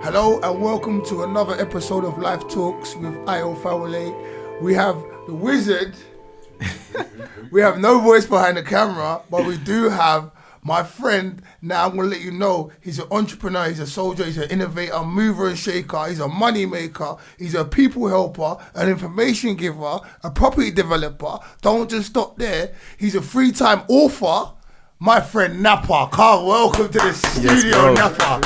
Hello and welcome to another episode of Life Talks with Fawole. We have the wizard. We have no voice behind the camera, but we do have my friend. Now I'm going to let you know, he's an entrepreneur, he's a soldier, he's an innovator, mover and shaker, he's a money maker, he's a people helper, an information giver, a property developer. Don't just stop there. He's a free time author. My friend Nappa. Carl, welcome to the studio, Nappa.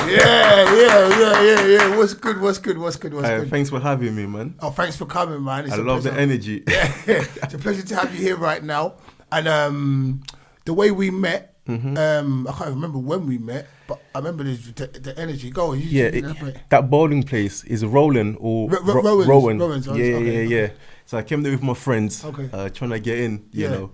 Yeah. What's good? Thanks for having me, man. Oh, thanks for coming, man. I love the energy. Yeah, it's a pleasure to have you here right now. And the way we met, I can't remember when we met, but I remember the energy. Go on, that bowling place is Roland or Rowan. Yeah. So I came there with my friends, trying to get in, you know.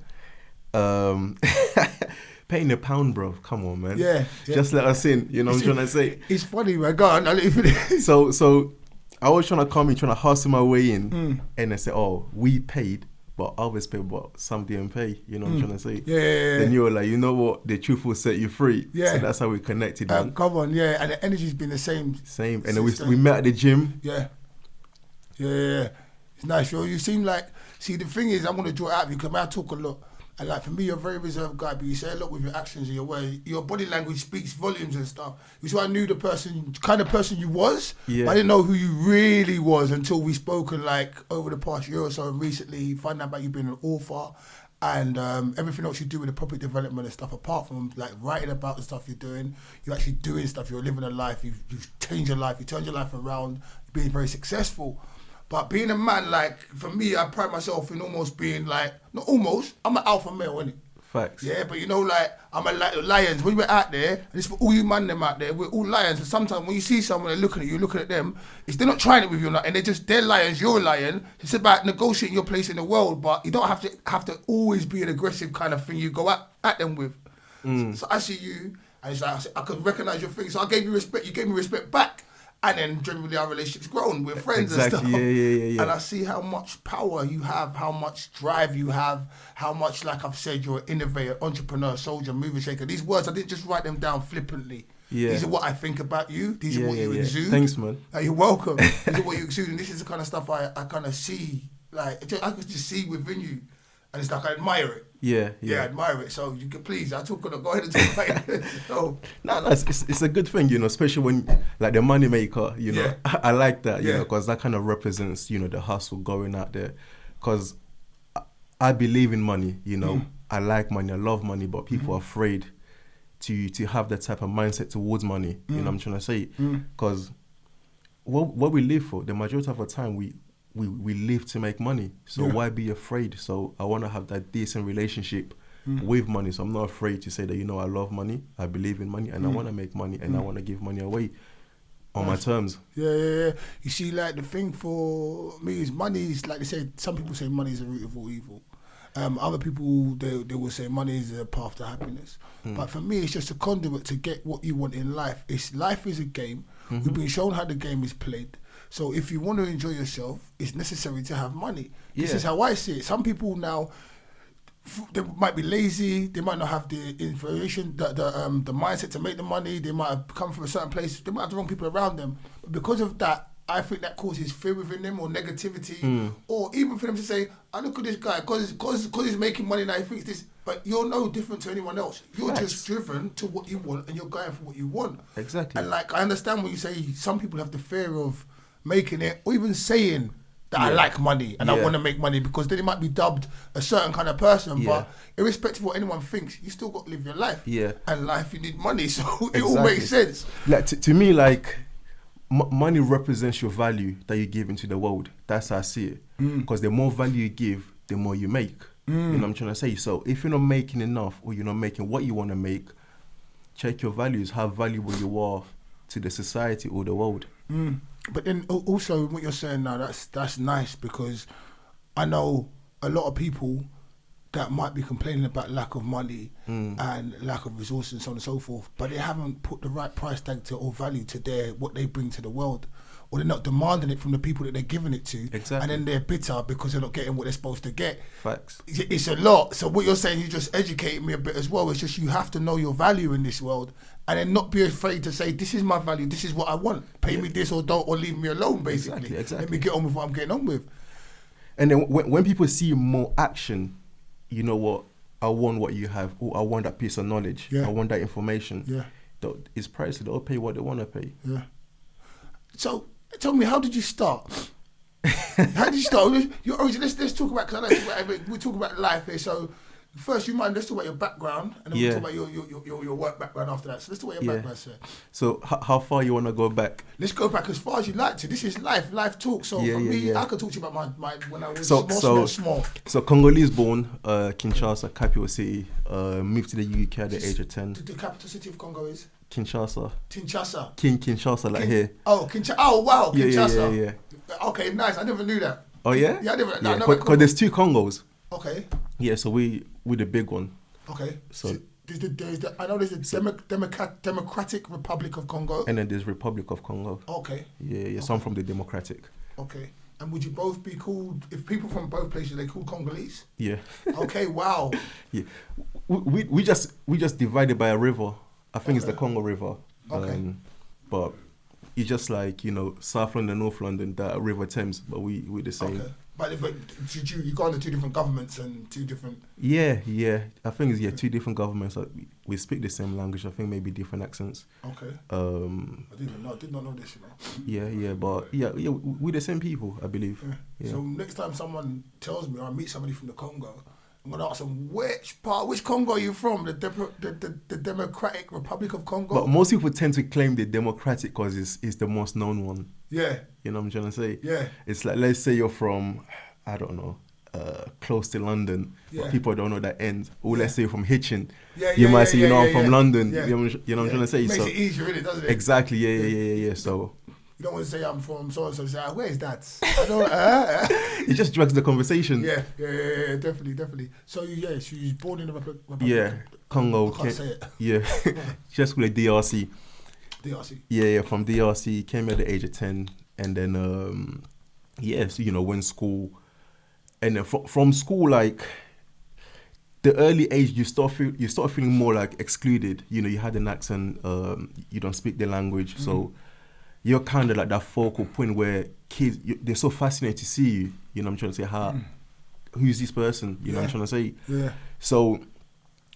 Paying £1, bro. Come on, man. Yeah. Just let us in. You know what I'm trying to say? It's funny, man. Go on. I'll let you finish. So I was trying to come in, trying to hustle my way in, and I said, "Oh, we paid, but others paid, but some didn't pay." You know what I'm trying to say? Yeah. Then you were like, you know what? The truth will set you free. Yeah. So that's how we connected, man. Come on, yeah. And the energy's been the same. And then we met at the gym. Yeah. It's nice, yo. You seem like. See, the thing is, I'm gonna draw it out of you because I talk a lot. And like for me, you're a very reserved guy, but you say a lot with your actions and your way. Your body language speaks volumes and stuff. So I knew the kind of person you was. Yeah. But I didn't know who you really was until we spoken like over the past year or so. And recently, find out about you being an author and everything else you do with the property development and stuff. Apart from like writing about the stuff you're doing, you're actually doing stuff. You're living a life. You've changed your life. You turned your life around. You're being very successful. But being a man, like, for me, I pride myself in almost being like, not almost, I'm an alpha male, innit? Facts. Yeah, but you know, like, I'm a lions. When we're out there, and it's for all you man them out there, we're all lions. And sometimes when you see someone, they're looking at you, looking at them, they're not trying it with you, and they're lions, you're a lion. It's about negotiating your place in the world, but you don't have to always be an aggressive kind of thing you go at them with. So I see you, and it's like, I could recognize your thing. So I gave you respect, you gave me respect back. And then generally our relationship's grown. We're friends and stuff. Yeah. And I see how much power you have, how much drive you have, how much, like I've said, you're an innovator, entrepreneur, soldier, mover, shaker. These words, I didn't just write them down flippantly. Yeah. These are what I think about you. These are what you exude. Thanks, man. You're welcome. These are what you exude. And this is the kind of stuff I kind of see. Like, I could just see within you. And it's like, I admire it. Yeah, I admire it. So you can please, go ahead and talk about it. No, it's a good thing, you know, especially when, like, the money maker, you know, I like that, you know, because that kind of represents, you know, the hustle going out there. Because I believe in money, you know, I like money, I love money, but people are afraid to have that type of mindset towards money, you know what I'm trying to say? Because what we live for, the majority of the time, we live to make money, so why be afraid? So I want to have that decent relationship with money, so I'm not afraid to say that, you know, I love money, I believe in money, and I want to make money, and I want to give money away on my terms. Yeah. You see, like, the thing for me is money is, like they say, some people say money is the root of all evil. Other people, they will say money is a path to happiness. But for me, it's just a conduit to get what you want in life. Life is a game. We've been shown how the game is played. So if you want to enjoy yourself, it's necessary to have money. This is how I see it. Some people now, they might be lazy. They might not have the inspiration, the mindset to make the money. They might have come from a certain place. They might have the wrong people around them. But because of that, I think that causes fear within them or negativity, or even for them to say, "I look at this guy because he's making money now. He thinks this." But you're no different to anyone else. You're just driven to what you want, and you're going for what you want. Exactly. And like, I understand when you say some people have the fear of making it, or even saying that I like money and I want to make money, because then it might be dubbed a certain kind of person. But irrespective of what anyone thinks, you still got to live your life. And life, you need money, so it all makes sense. Like to me, like, money represents your value that you give into the world. That's how I see it. Because the more value you give, the more you make. You know what I'm trying to say? So if you're not making enough, or you're not making what you want to make, check your values, how valuable you are to the society or the world. But then also what you're saying now, that's nice, because I know a lot of people that might be complaining about lack of money and lack of resources and so on and so forth, but they haven't put the right price tag to or value to what they bring to the world. or they're not demanding it from the people that they're giving it to. Exactly. And then they're bitter because they're not getting what they're supposed to get. Facts. It's a lot. So what you're saying, you just educated me a bit as well. It's just you have to know your value in this world and then not be afraid to say, this is my value, this is what I want. Pay me this or don't, or leave me alone, basically. Exactly. Let me get on with what I'm getting on with. And then when people see more action, you know what, I want what you have, or I want that piece of knowledge, I want that information. Yeah. It's pricey, they'll pay what they want to pay. Yeah. So, tell me, how did you start? How did you start? Let's talk about, because we talk about life here, so first, let's talk about your background, and then we'll talk about your work background after that. So let's talk about your background, sir. So how far you want to go back? Let's go back as far as you like to. This is life talk. So for me, I could talk to you about my when I was small. So Congolese born, Kinshasa, capital city, moved to the UK at the age of 10. The capital city of Congo is? Kinshasa. Kinshasa, like here. Oh, Kinshasa. Oh, wow, Kinshasa. Yeah. Okay, nice. I never knew that. Oh, yeah? Yeah, I never. Yeah, because there's 2 Congos. Okay. Yeah, so we the big one. Okay. So there's the Democratic Republic of Congo. And then there's Republic of Congo. Okay. Yeah. So I'm from the Democratic. Okay. And would you both be called, if people from both places, they called Congolese? Yeah. Okay, wow. Yeah. We just divided by a river. I think it's the Congo River. Okay. But it's just like, South London, North London, that River Thames, but we're the same. Okay. But you got into 2 different governments and 2 different... Yeah. I think it's 2 different governments. We speak the same language. I think maybe different accents. Okay. I did not know this, Yeah, but we're the same people, I believe. Yeah. So next time someone tells me, or I meet somebody from the Congo, I'm going to ask them, which Congo are you from? The Democratic Republic of Congo? But most people tend to claim the Democratic because it's the most known one. Yeah. You know what I'm trying to say? Yeah. It's like, let's say you're from, I don't know, close to London, but people don't know that end. Or let's say you're from Hitchin. You might say, I'm from London. Yeah. You know what I'm trying to say? It makes it easier, really, doesn't it? Exactly, yeah. So... You don't want to say I'm from so-and-so, say, where is that? I don't It just drags the conversation. Yeah, definitely. So, she was born in the Republic. Yeah, Congo. I can't say it. Yeah, just call it DRC. DRC. Yeah, from DRC, came here at the age of 10, and then, so, went school. And then from school, like, the early age, you start feeling more, like, excluded. You had an accent, you don't speak the language, so... You're kind of like that focal point where kids, they're so fascinated to see you. You know what I'm trying to say? Who's this person? You know what I'm trying to say? Yeah. So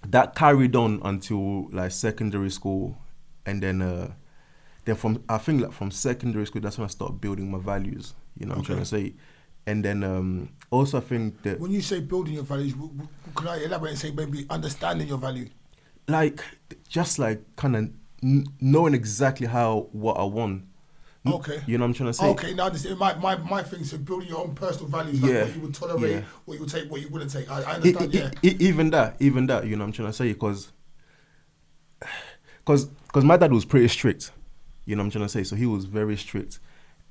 that carried on until like secondary school. And then from secondary school, that's when I started building my values. You know what I'm trying to say? And then also I think that... When you say building your values, can I elaborate and say maybe understanding your value? Like, just like kind of knowing exactly what I want. Okay. You know what I'm trying to say? Okay, now this my thing is building your own personal values, like what you would tolerate, what you would take, what you wouldn't take. I understand, Even that, you know what I'm trying to say? Because my dad was pretty strict, you know what I'm trying to say? So he was very strict.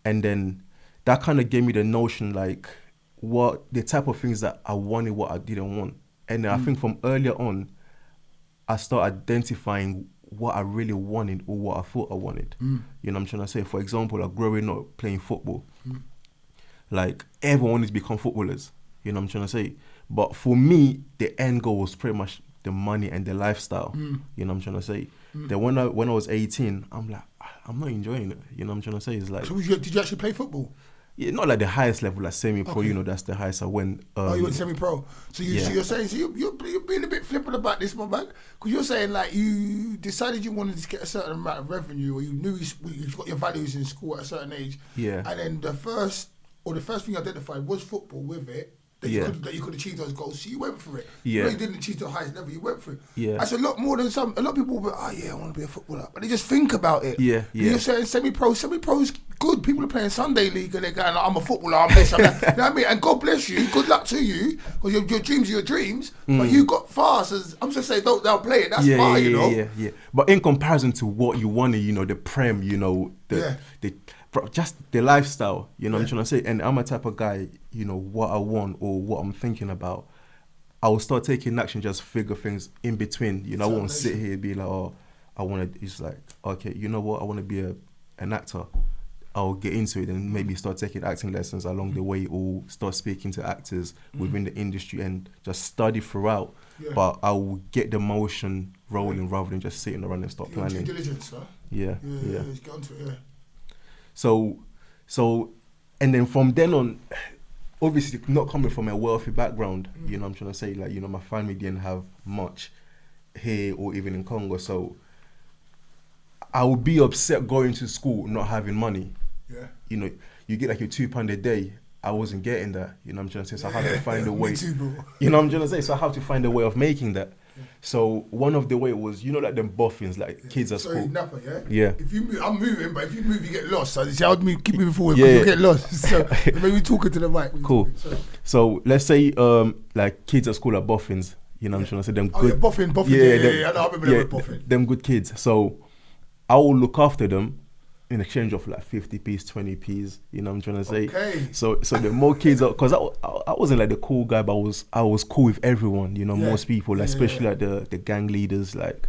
And then that kind of gave me the notion, like, what the type of things that I wanted, what I didn't want. And I think from earlier on, I started identifying what I really wanted or what I thought I wanted. You know what I'm trying to say? For example, like growing up playing football, like everyone wanted to become footballers. You know what I'm trying to say? But for me, the end goal was pretty much the money and the lifestyle. You know what I'm trying to say? Then when I was 18, I'm like, I'm not enjoying it. You know what I'm trying to say? It's like... So did you actually play football? Yeah, not like the highest level, like semi-pro, Okay. That's the highest I went. You went semi-pro. So you're saying, you're being a bit flippant about this, my man. Because you're saying, like, you decided you wanted to get a certain amount of revenue, or you knew you got your values in school at a certain age. Yeah. And then the first thing you identified was football with it, that you could achieve those goals. So you went for it. Yeah. You didn't achieve the highest level, you went for it. Yeah. That's a lot more than a lot of people will be, I want to be a footballer. But they just think about it. Yeah. And you're saying semi-pro is good. People are playing Sunday League and they're going, I'm a footballer, I'm this, I'm that. You know what I mean? And God bless you, good luck to you, because your dreams are your dreams, but you got far. So I'm just saying, don't play it, that's far, you know? Yeah. But in comparison to what you wanted, the prem, just the lifestyle, you know what I'm trying to say? And I'm a type of guy, what I want or what I'm thinking about, I will start taking action, just figure things in between. I won't sit here and be like, I want to, it's like, okay, you know what, I want to be an actor. I'll get into it and maybe start taking acting lessons along the way, or start speaking to actors within the industry and just study throughout but I will get the motion rolling rather than just sitting around and start planning. Due diligence, huh? Yeah. Let's get onto it, So, and then from then on, obviously not coming from a wealthy background, you know what I'm trying to say, like, you know, my family didn't have much here or even in Congo, so I would be upset going to school not having money. Yeah. You know, you get like your £2 a day. I wasn't getting that, you know what I'm trying to say, so I had to find a way. Me too, bro. You know what I'm trying to say, so I have to find a way of making that. So one of the way was, you know, like them boffins, like kids at school. Sorry, Nappa, yeah? Yeah. If you move, I'm moving, but if you move, you get lost. So I would keep moving forward, Yeah. you get lost. So maybe talking to the mic. Cool. So let's say like kids at school are boffins, you know what I'm trying to say, them good. Oh, yeah, boffin. Yeah, I know, I remember them with boffin. Them good kids. So I will look after them in exchange of like 50p's, 20p's, you know what I'm trying to say. Okay. So the more kids, because I wasn't like the cool guy, but I was cool with everyone, you know, most people, like, especially like the gang leaders, like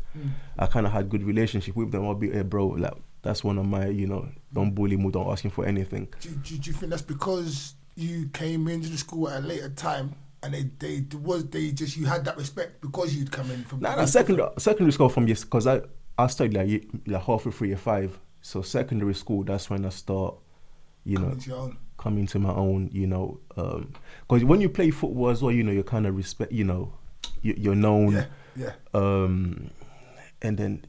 I kind of had good relationship with them. I'll be, hey bro, like that's one of my, you know, don't bully me, don't ask him for anything. Do you think that's because you came into the school at a later time and you had that respect because you'd come in from? Secondary school from yes, because I studied like halfway through year 5. So secondary school, that's when I start, you know, coming to my own, you know, because when you play football as well, you know, you kind of respect, you know, you're known. Yeah. And then,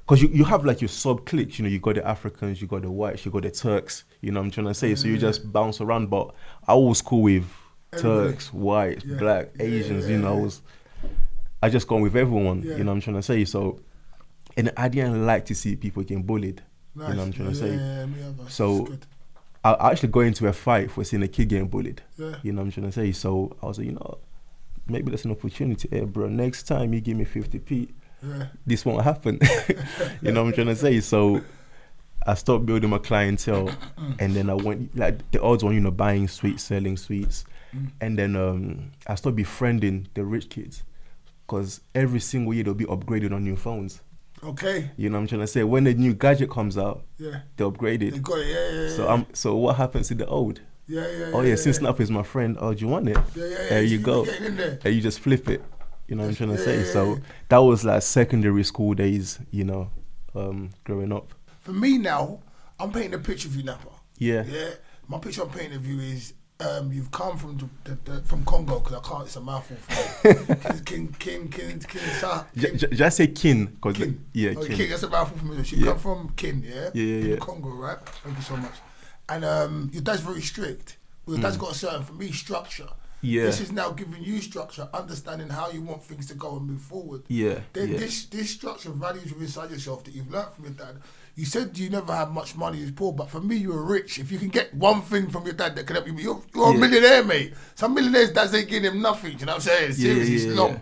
because you have like your sub cliques, you know, you got the Africans, you got the whites, you got the Turks, you know what I'm trying to say? So you just bounce around, but I was cool with Turks, whites, black, Asians, you know, I just gone with everyone, you know what I'm trying to say? So, and I didn't like to see people getting bullied. Nice. You know what I'm trying to say? Yeah, so I actually got into a fight for seeing a kid getting bullied. Yeah. You know what I'm trying to say? So I was like, you know, maybe that's an opportunity. Hey, bro, next time you give me 50p, this won't happen. You know what I'm trying to say? So I stopped building my clientele, and then I went, like the odds on, you know, buying sweets, selling sweets. And then I started befriending the rich kids, because every single year they'll be upgraded on new phones. Okay. You know what I'm trying to say? When the new gadget comes out, they upgrade it. They got it, So what happens to the old? Since Nappa is my friend, do you want it? There you go. And you just flip it. You know what I'm trying to say? So that was like secondary school days, you know, growing up. For me now, I'm painting a picture of you, Nappa. Yeah. My picture I'm painting of you is you've come from Congo, because I can't, it's a mouthful for me. Just say kin. Kin. Yeah, kin. Kin. That's a mouthful for me. So you come from kin, in Congo, right? Thank you so much. And your dad's very strict. Well, your dad's got a certain, for me, structure. Yeah. This is now giving you structure, understanding how you want things to go and move forward. This structure, values inside yourself that you've learned from your dad. You said you never had much money, you was poor, but for me, you were rich. If you can get one thing from your dad that can help you, you're a millionaire, mate. Some millionaires, dads ain't giving him nothing, you know what I'm saying? Seriously, it's long.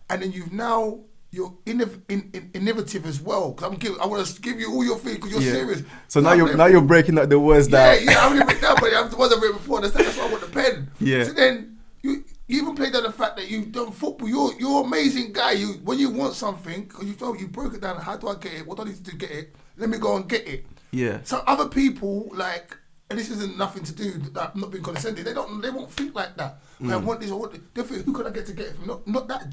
And then you're innovative as well. Cause I want to give you all your things because you're serious. So now you're breaking up the words down. Yeah, I'm breaking down, but I wasn't written before. That's why I want the pen. Yeah. So then you even played on the fact that you've done football. You're an amazing guy. When you want something, because you broke it down. How do I get it? What do I need to do to get it? Let me go and get it. Yeah. So other people, like, and this isn't nothing to do that I'm not being condescending. They won't think like that. I want this. I want this. They think, who can I get it from? Not that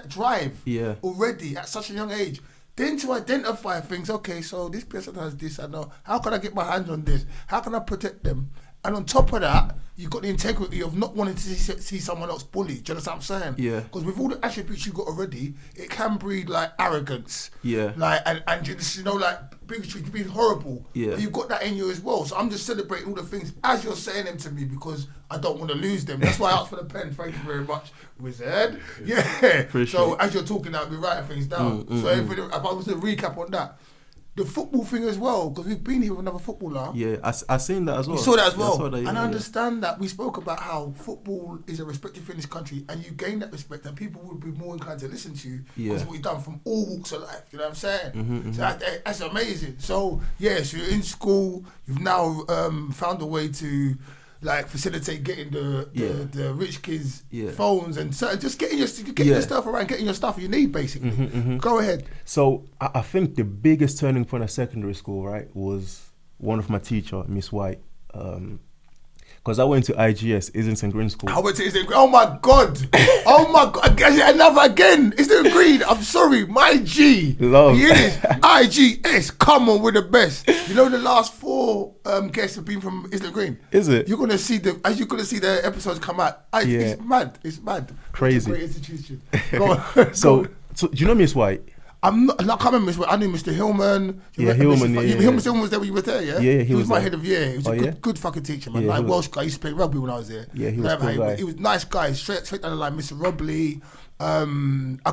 drive. Already at such a young age. Then to identify things. Okay, so this person has this. I know. How can I get my hands on this? How can I protect them? And on top of that, you've got the integrity of not wanting to see someone else bullied. Do you understand what I'm saying? Yeah. Because with all the attributes you've got already, it can breed like arrogance. Yeah. Like and just, you know, like bigotry, to be horrible. Yeah. But you've got that in you as well. So I'm just celebrating all the things as you're saying them to me, because I don't want to lose them. That's why I asked for the pen. Thank you very much, Wizard. Yeah. Appreciate so as you're talking, I'll be writing things down. So if I was to recap on that. The football thing as well, because we've been here with another footballer. Yeah, I seen that as well. You saw that as well. I understand that. We spoke about how football is a respected thing in this country, and you gain that respect, and people would be more inclined to listen to you because of what you've done from all walks of life. You know what I'm saying? So that's amazing. So, so you're in school, you've now found a way to like facilitate getting the rich kids phones and just getting your stuff around, getting your stuff you need, basically. Go ahead. So I think the biggest turning point at secondary school, right, was one of my teacher, Miss White, because Because I went to IGS, Islington Green School. I went to Islington Green. Oh my God. Another again. Islington Green. I'm sorry. My G. Love. Here it is. IGS. Come on, we're the best. You know the last 4 guests have been from Islington Green. Is it? You're gonna see the episodes come out. It's mad. It's mad. Crazy. It's a great institution. Go on. So do you know Miss White? I can't remember Mr. I knew Mr. Hillman. Hillman. Hillman was there when you were there, yeah? Yeah, he was my there. head of year. He was a good fucking teacher, man. Yeah, Like Welsh guy. I used to play rugby when I was there. Yeah, he was a cool guy. He was a nice guy, straight down the line. Mr. Robley. I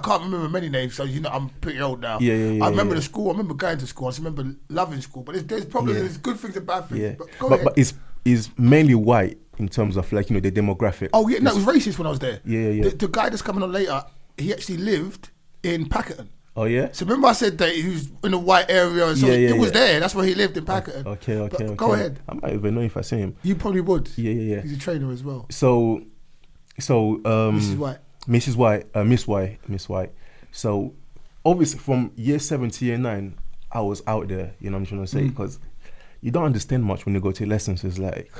can't remember many names, so I'm pretty old now. I remember the school. I remember going to school. I just remember loving school. But there's probably there's good things and bad things. Yeah. But it's mainly white in terms of like, the demographic. Oh yeah, no, it was racist when I was there. Yeah. The guy that's coming on later, he actually lived in Pakenham. Oh yeah. So remember I said that he was in a white area, so it was there. That's where he lived in Pakenham. Okay. Go ahead. I might even know if I see him. You probably would. Yeah. He's a trainer as well. So Mrs. White. Miss White. So obviously from year 7 to year 9, I was out there. You know what I'm trying to say? Because you don't understand much when you go to lessons. It's like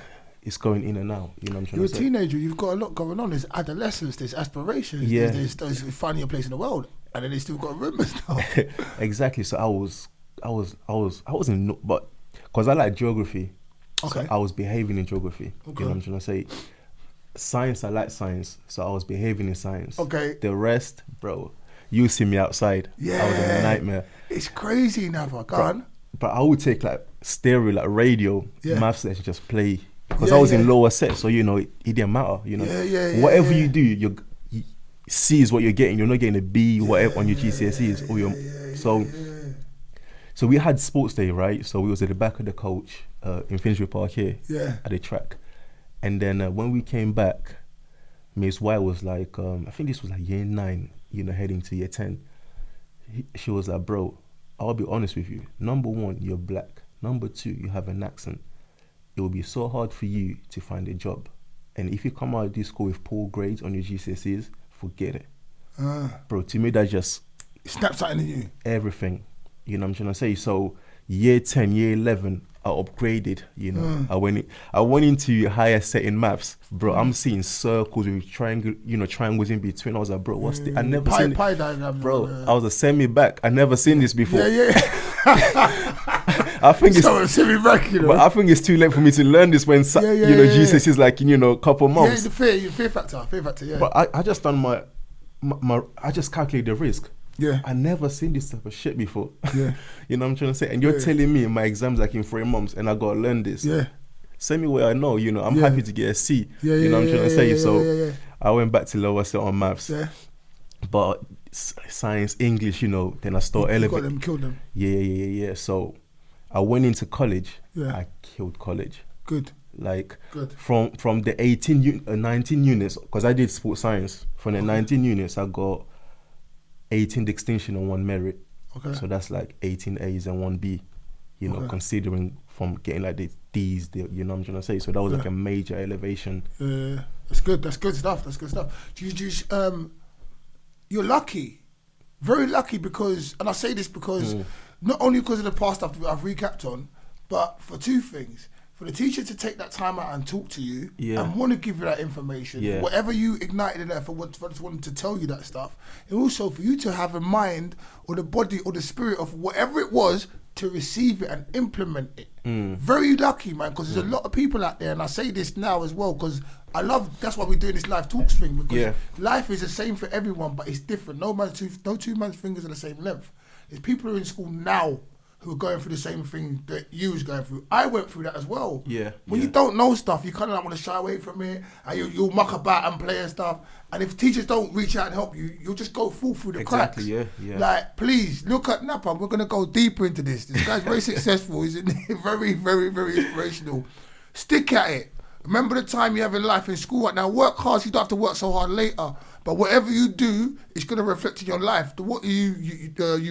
it's going in and out. You know what I'm trying to say? You're a teenager. You've got a lot going on. There's adolescence. There's aspirations. Yeah. There's finding your place in the world. And then they still got to remember stuff. Exactly. So I was in, but because I like geography, okay. So I was behaving in geography. Okay. You know what I'm trying to say? Science, I like science, so I was behaving in science. Okay. The rest, bro, you see me outside. Yeah. I was a nightmare. It's crazy, Nappa. Go on. But I would take like stereo, like radio, maths lesson, just play. Because Yeah, I was in yeah. lower set, so it didn't matter. Yeah, Whatever you do, you C is what you're getting. You're not getting a B, whatever on your GCSEs or your. So we had sports day, right? So we was at the back of the coach in Finsbury Park here at the track, and then when we came back, Miss Y was like, I think this was like year 9, heading to year 10. She was like, bro, I'll be honest with you. Number 1, you're black. Number 2, you have an accent. It will be so hard for you to find a job, and if you come out of this school with poor grades on your GCSEs, forget it. Bro, to me that just snapped something in you. Everything. You know what I'm trying to say? So year 10, year 11, I upgraded, I went into higher set in maths. Bro, I'm seeing circles with triangles in between. I was like, bro, what's this? I never seen it. Bro, I was a semi-back. I never seen this before. I think but I think it's too late for me to learn this when GCSE is like a couple months. Yeah, the fear factor, yeah. But I just done my I just calculated the risk. Yeah. I never seen this type of shit before. Yeah. You know what I'm trying to say? And you're telling me my exam's like in 3 months and I gotta learn this. Yeah. Send me where I know, I'm happy to get a C. You know what I'm trying to say? So I went back to lower set on maths. Yeah. But science, English, then I started elevating. Killed them. Yeah. So I went into college. Yeah. I killed college. Good. Like from the 19 units, because I did sports science. From the 19 units, I got 18 distinction and 1 merit. Okay. So that's like 18 A's and 1 B. Considering from getting like the D's, what I'm trying to say. So that was like a major elevation. Yeah, that's good. That's good stuff. You're lucky, very lucky, because, and I say this because not only because of the past stuff that I've recapped on, but for 2 things. For the teacher to take that time out and talk to you and want to give you that information, whatever you ignited in there for just wanting to tell you that stuff, and also for you to have a mind or the body or the spirit of whatever it was to receive it and implement it. Very lucky, man, because there's a lot of people out there, and I say this now as well because that's why we're doing this live talks thing, because life is the same for everyone, but it's different. No two man's fingers are the same length. There's people who are in school now who are going through the same thing that you was going through. I went through that as well. When you don't know stuff, you kind of want to shy away from it, and you'll muck about and play and stuff. And if teachers don't reach out and help you, you'll just fall through the cracks. Like, please, look at Nappa. We're going to go deeper into this. This guy's very successful. He's very, very, very inspirational. Stick at it. Remember the time you have in life in school right now. Work hard so you don't have to work so hard later. But whatever you do, it's going to reflect in your life. What you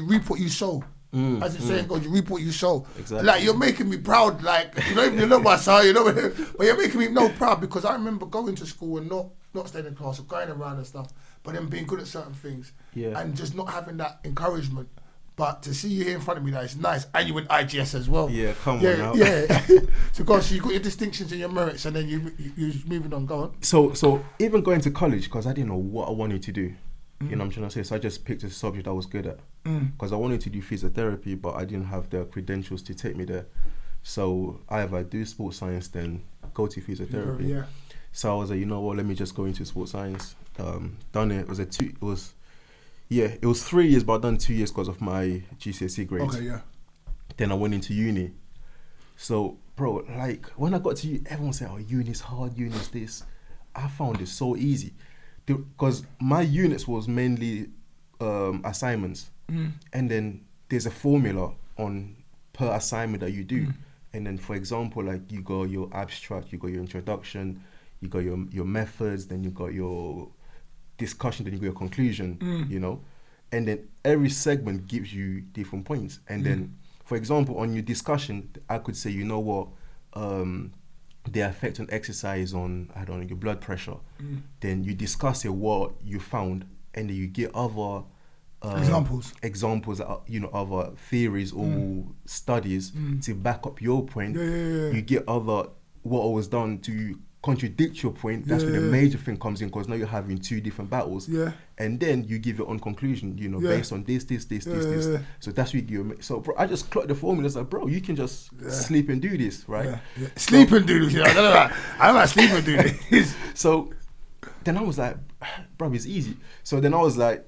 reap what you sow. As the saying goes, you reap what you sow. Exactly. Like, you're making me proud. Like, you don't even know my son, but you're making me proud, because I remember going to school and not staying in class or going around and stuff, but then being good at certain things and just not having that encouragement. But to see you here in front of me now, it's nice. And you went IGS as well. Yeah, come on now. Yeah. So, gosh, you got your distinctions and your merits, and then you're moving on. Go on. So even going to college, because I didn't know what I wanted to do. You know what I'm trying to say? So I just picked a subject I was good at. Because I wanted to do physiotherapy, but I didn't have the credentials to take me there. So I either do sports science, then go to physiotherapy. Yeah. So I was like, you know what? Let me just go into sports science. Done it. It was 3 years, but I done 2 years because of my GCSE grades. Okay, yeah. Then I went into uni. So, bro, like when I got to uni, everyone said, "Oh, uni's hard. Uni's this." I found it so easy, because my units was mainly assignments, and then there's a formula on per assignment that you do. And then, for example, like you got your abstract, you got your introduction, you got your methods, then you got your discussion, then you got your conclusion, you know. And then every segment gives you different points. And then, for example, on your discussion, I could say, you know what, the effect on exercise on, I don't know, your blood pressure. Then you discuss what you found, and then you get other examples, you know, other theories or studies to back up your point. You get what was done to contradict your point. That's where the major thing comes in, because now you're having two different battles. And then you give your own conclusion, you know, based on this. So that's what you give. So, bro, I just clocked the formula. It's like, bro, you can just sleep and do this, right? Sleep and do this. I don't know sleep and do this. So then I was like, bro, it's easy. So then I was like,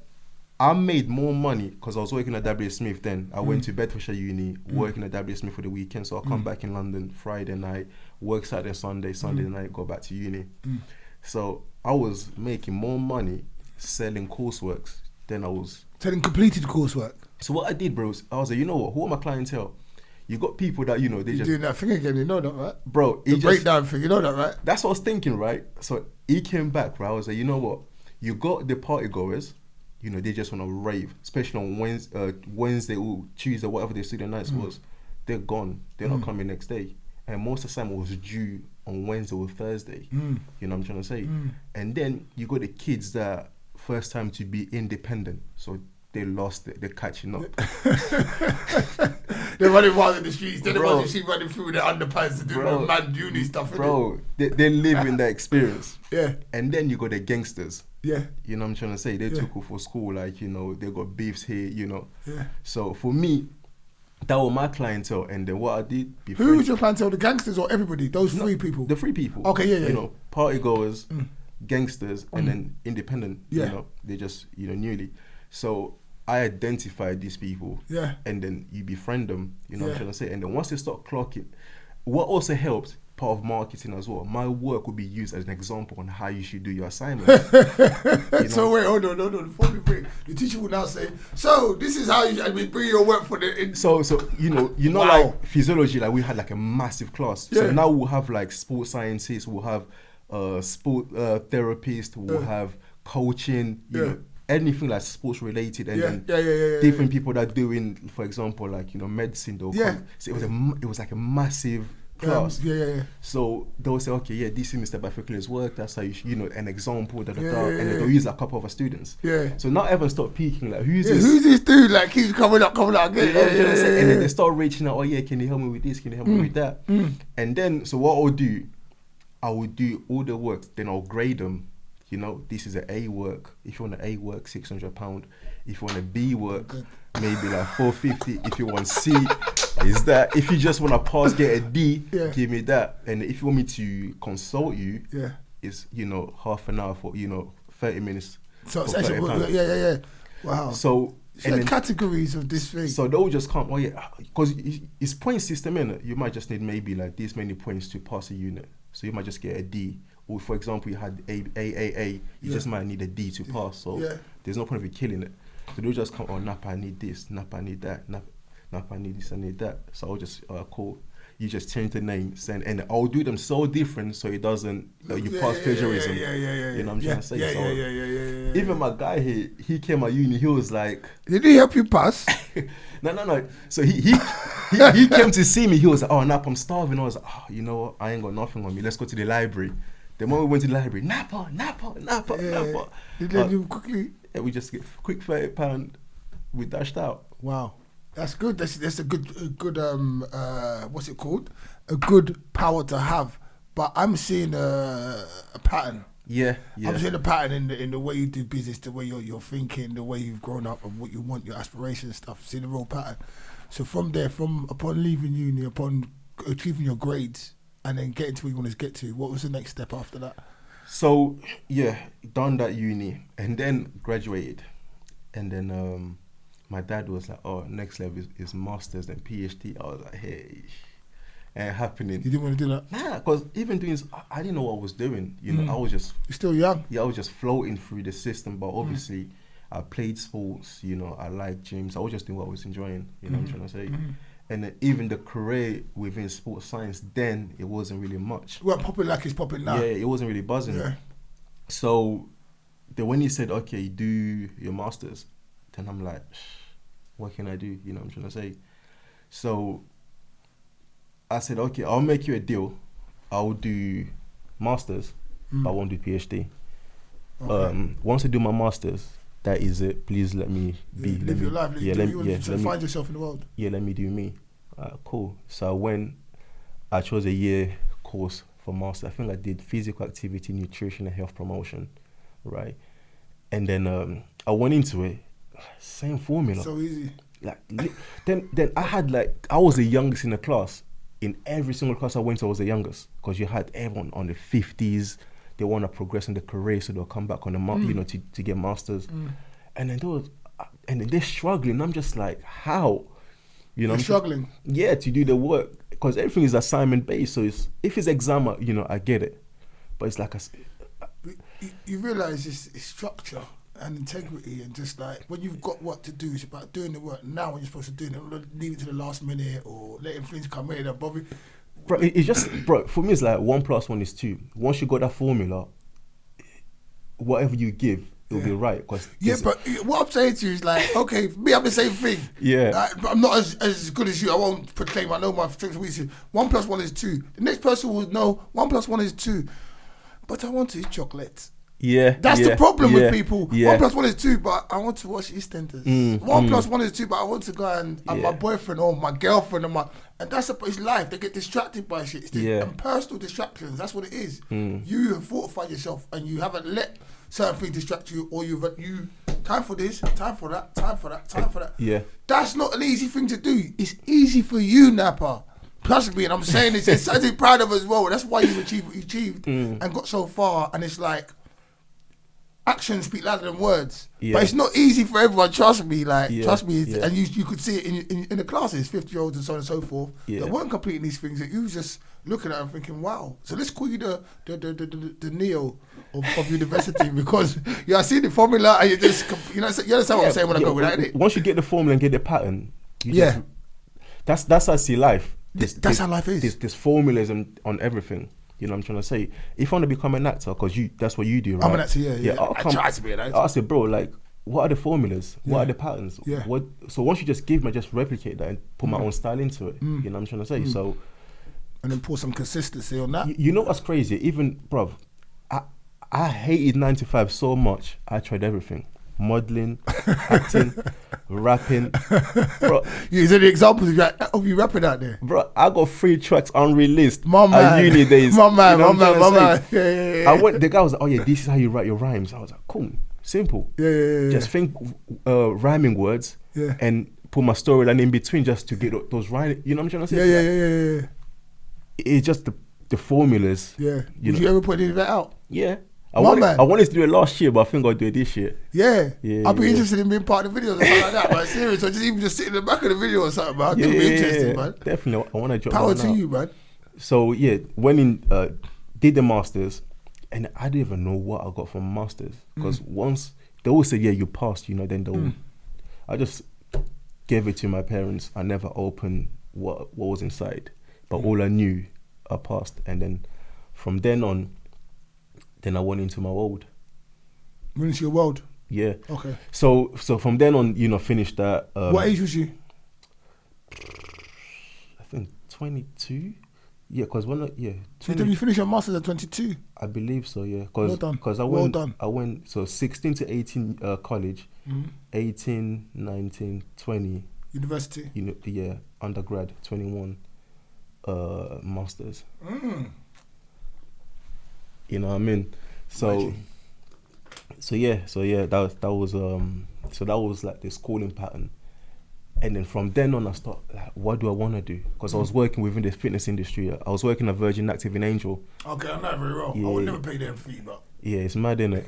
I made more money because I was working at W. Smith then. I went to Bedfordshire Uni, working at W. Smith for the weekend. So I come back in London Friday night, work Saturday, Sunday night, go back to uni. So I was making more money selling courseworks than I was selling completed coursework. So what I did, bro, I was like, you know what? Who are my clientele? You got people that, you know, You're doing that thing again, you know that, right? Bro, the breakdown thing, you know that, right? That's what I was thinking, right? So he came back, right? I was like, you know what? You got the party goers. You know, they just want to rave, especially on Wednesday or Tuesday, whatever their student nights was. They're gone. They're not coming next day. And most of the time was due on Wednesday or Thursday. You know what I'm trying to say? And then you got the kids that first time to be independent. So they lost it. They're catching up. They're running wild in the streets. They're the ones you see running through their underpants and doing mad uni stuff. Bro, they're living that experience. Yeah. And then you got the gangsters. Yeah. You know what I'm trying to say? They took off for school, like, you know, they got beefs here, you know. Yeah. So for me, that was my clientele. And then what I did... Who was your clientele? The gangsters or everybody? Those three people? The three people. Okay, yeah. You know, party goers, gangsters, and then independent. You know, they just, you know, newly. So I identified these people. Yeah. And then you befriend them, you know what I'm trying to say? And then once they start clocking, what also helped, part of marketing as well, my work would be used as an example on how you should do your assignments. You know? So wait, hold on. Before we break, the teacher will now say, so this is how you bring your work for the... So you know, wow. Like physiology, like we had like a massive class. So now we'll have like sports scientists, we'll have sport therapists, we'll have coaching, you know, anything like sports related, and then different people that are doing, for example, like, you know, medicine. So it was like a massive class. So they'll say, okay, this is Mr. Bafikele's work. That's how you know, an example. And then they'll use like a couple of our students. So now everyone start peeking, like, who's this? Who's this dude? Like, keeps coming up again. And then they start reaching out. Oh yeah, can you help me with this? Can you help me with that? And then, so what I will do all the work. Then I'll grade them. You know, this is an A work. If you want an A work, £600. If you want a B work, maybe like $450. If you want C, is that. If you just want to pass, get a D, give me that. And if you want me to consult you, it's, you know, half an hour for, you know, 30 minutes. So it's actually, wow. So and the categories of this thing. So they'll just come, because it's point system, innit? You might just need maybe like this many points to pass a unit. So you might just get a D. Or for example, you had A, you just might need a D to pass. So there's no point of you killing it. So they'll just come, Nappa, I need this, Nappa, I need that, Nappa, I need this, I need that. So I'll just call. You just change the name, send, and I'll do them so different so it doesn't, you pass plagiarism. You know what I'm trying to say? Even my guy here, he came at uni, he was like... Did he help you pass? No. So he came to see me, he was like, Nappa, I'm starving. I was like, you know what, I ain't got nothing on me, let's go to the library. The moment we went to the library, Nappa. Did they do quickly? Yeah, we just get quick £30. we dashed out. Wow, that's good. That's a good what's it called? A good power to have. But I'm seeing a pattern. Yeah. I'm seeing a pattern in the way you do business, the way you're thinking, the way you've grown up, and what you want, your aspirations and stuff. See the real pattern. So from there, upon leaving uni, upon achieving your grades, and then getting to where you want to get to, what was the next step after that? So yeah, done that uni, and then graduated, and then my dad was like, "Oh, next level is masters and PhD." I was like, "Hey." And happening. You didn't want to do that? Nah, because even doing, I didn't know what I was doing. You know, I was just. You're still young. Yeah, I was just floating through the system. But obviously, I played sports. You know, I liked gyms. I was just doing what I was enjoying. You know what I'm trying to say. And then even the career within sports science, then it wasn't really much. It wasn't popping like it's popping now. Yeah, it wasn't really buzzing. Yeah. So, then when he said, "Okay, do your masters," then I'm like, "What can I do?" You know what I'm trying to say. So. I said, okay, I'll make you a deal. I'll do masters, but I won't do PhD. Okay. Once I do my masters, that is it. Please let me be. Live your life. Find yourself in the world. Yeah, let me do me. Cool. So I chose a year course for master. I think I did physical activity, nutrition, and health promotion, right? And then I went into it, same formula. So easy. Then I was the youngest in the class. In every single class I went to, I was the youngest, because you had everyone on the 50s. They want to progress in their career, so they'll come back on the to get masters. And then they're struggling. I'm just like, how? You know, you're struggling. Yeah, to do the work, because everything is assignment based. So if it's exam, I get it. But it's like you realize it's structure and integrity, and just like when you've got what to do, it's about doing the work now when you're supposed to do it. Don't leave it to the last minute or letting things come in and bother. Bro, it's just, bro, for me it's like 1 + 1 is 2. Once you got that formula, whatever you give, it'll be right. But what I'm saying to you is like, okay, for me, I'm the same thing. Yeah. But I'm not as good as you. I won't proclaim I know my strengths and weaknesses. 1 + 1 is 2. The next person will know 1 + 1 is 2. But I want to eat chocolate. Yeah, that's the problem with people. Yeah. 1 + 1 is 2, but I want to watch EastEnders. 1 + 1 is 2, but I want to go and my boyfriend or my girlfriend and that's it's life. They get distracted by shit. It's and personal distractions. That's what it is. You have fortified yourself and you haven't let certain things distract you, or you time for this, time for that, time for that, time for that. Yeah, that's not an easy thing to do. It's easy for you, Nappa. Trust me, and I'm saying this. It's something proud of as well. That's why you achieved what you achieved and got so far. And it's like, actions speak louder than words, but it's not easy for everyone. Trust me, trust me. And you could see it in the classes, 50-year-olds and so on and so forth. That weren't completing these things. That you was just looking at and thinking, "Wow." So let's call you the Neo of university because I see the formula and you understand what I'm saying when I go with it. Once you get the formula and get the pattern, that's how I see life. That's how life is. There's formulas on everything. You know what I'm trying to say? If I want to become an actor, because that's what you do, right? I'm an actor, yeah. I try to be an actor. I say, bro, like, what are the formulas? What are the patterns? Yeah. So once you just give me, just replicate that and put my own style into it. You know what I'm trying to say? So, and then pour some consistency on that. You know what's crazy? Even, bruv, I hated 9 to 5 so much. I tried everything. Modeling, acting, rapping. Bro, is there any examples of you rapping out there? Bro, I got 3 tracks unreleased. My man. Uni days. My man. Yeah. I went, the guy was like, "Oh yeah, this is how you write your rhymes." I was like, "Cool, simple." Yeah. Just think rhyming words and put my storyline in between just to get those rhymes. You know what I'm trying to say? Yeah. It's just the formulas. Yeah. Did you ever put any of that out? Yeah. I wanted to do it last year, but I think I'll do it this year. Yeah. I'd be interested in being part of the videos or something like that, man. Serious. Or just sit in the back of the video or something, man. It'd be interesting, man. Definitely. I want to join. Power to you, man. So, went in, did the masters, and I didn't even know what I got from masters. Because once, they always say, you passed, then I just gave it to my parents. I never opened what was inside. But all I knew, I passed. And then from then on, then I went into my world. Went into your world? Yeah. Okay. So from then on, finished that. What age was you? I think 22. Yeah, because when So did you finish your masters at 22? I believe so. Yeah, Well done. because Well done. I went so 16 to 18 college, 18, 19, 20 University. Undergrad, 21 masters. You know what I mean? So that was like the schooling pattern. And then from then on, I started, like, what do I want to do? Because I was working within the fitness industry. I was working at Virgin Active in Angel. Okay, I know it very well. Yeah. I would never pay them fee, but... Yeah, it's mad, innit?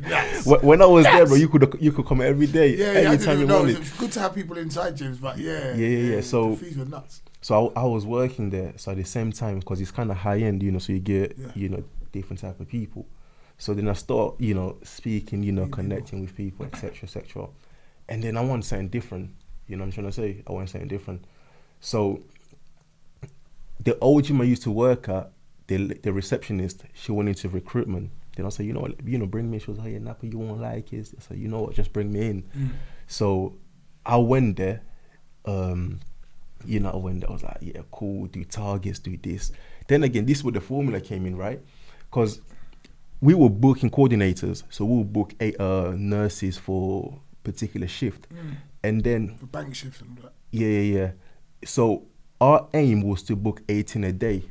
Nice. When I was there, bro, you could come every day, anytime you wanted. It's good to have people inside gyms, but So the fees were nuts. So I was working there. So at the same time, because it's kind of high end, so you get different type of people. So then I start, speaking, connecting with people, etc. And then I want something different. You know what I'm trying to say? I want something different. So the old gym I used to work at, the receptionist, she went into recruitment. Then I said, bring me. She was like, yeah, Nappa, you won't like it. I said, you know what, just bring me in. So I went there. I went there. I was like, yeah, cool. Do targets, do this. Then again, this is where the formula came in, right? Because we were booking coordinators, so we would book nurses for particular shift, and then for bank shifts and that. Yeah. So our aim was to book 18 a day.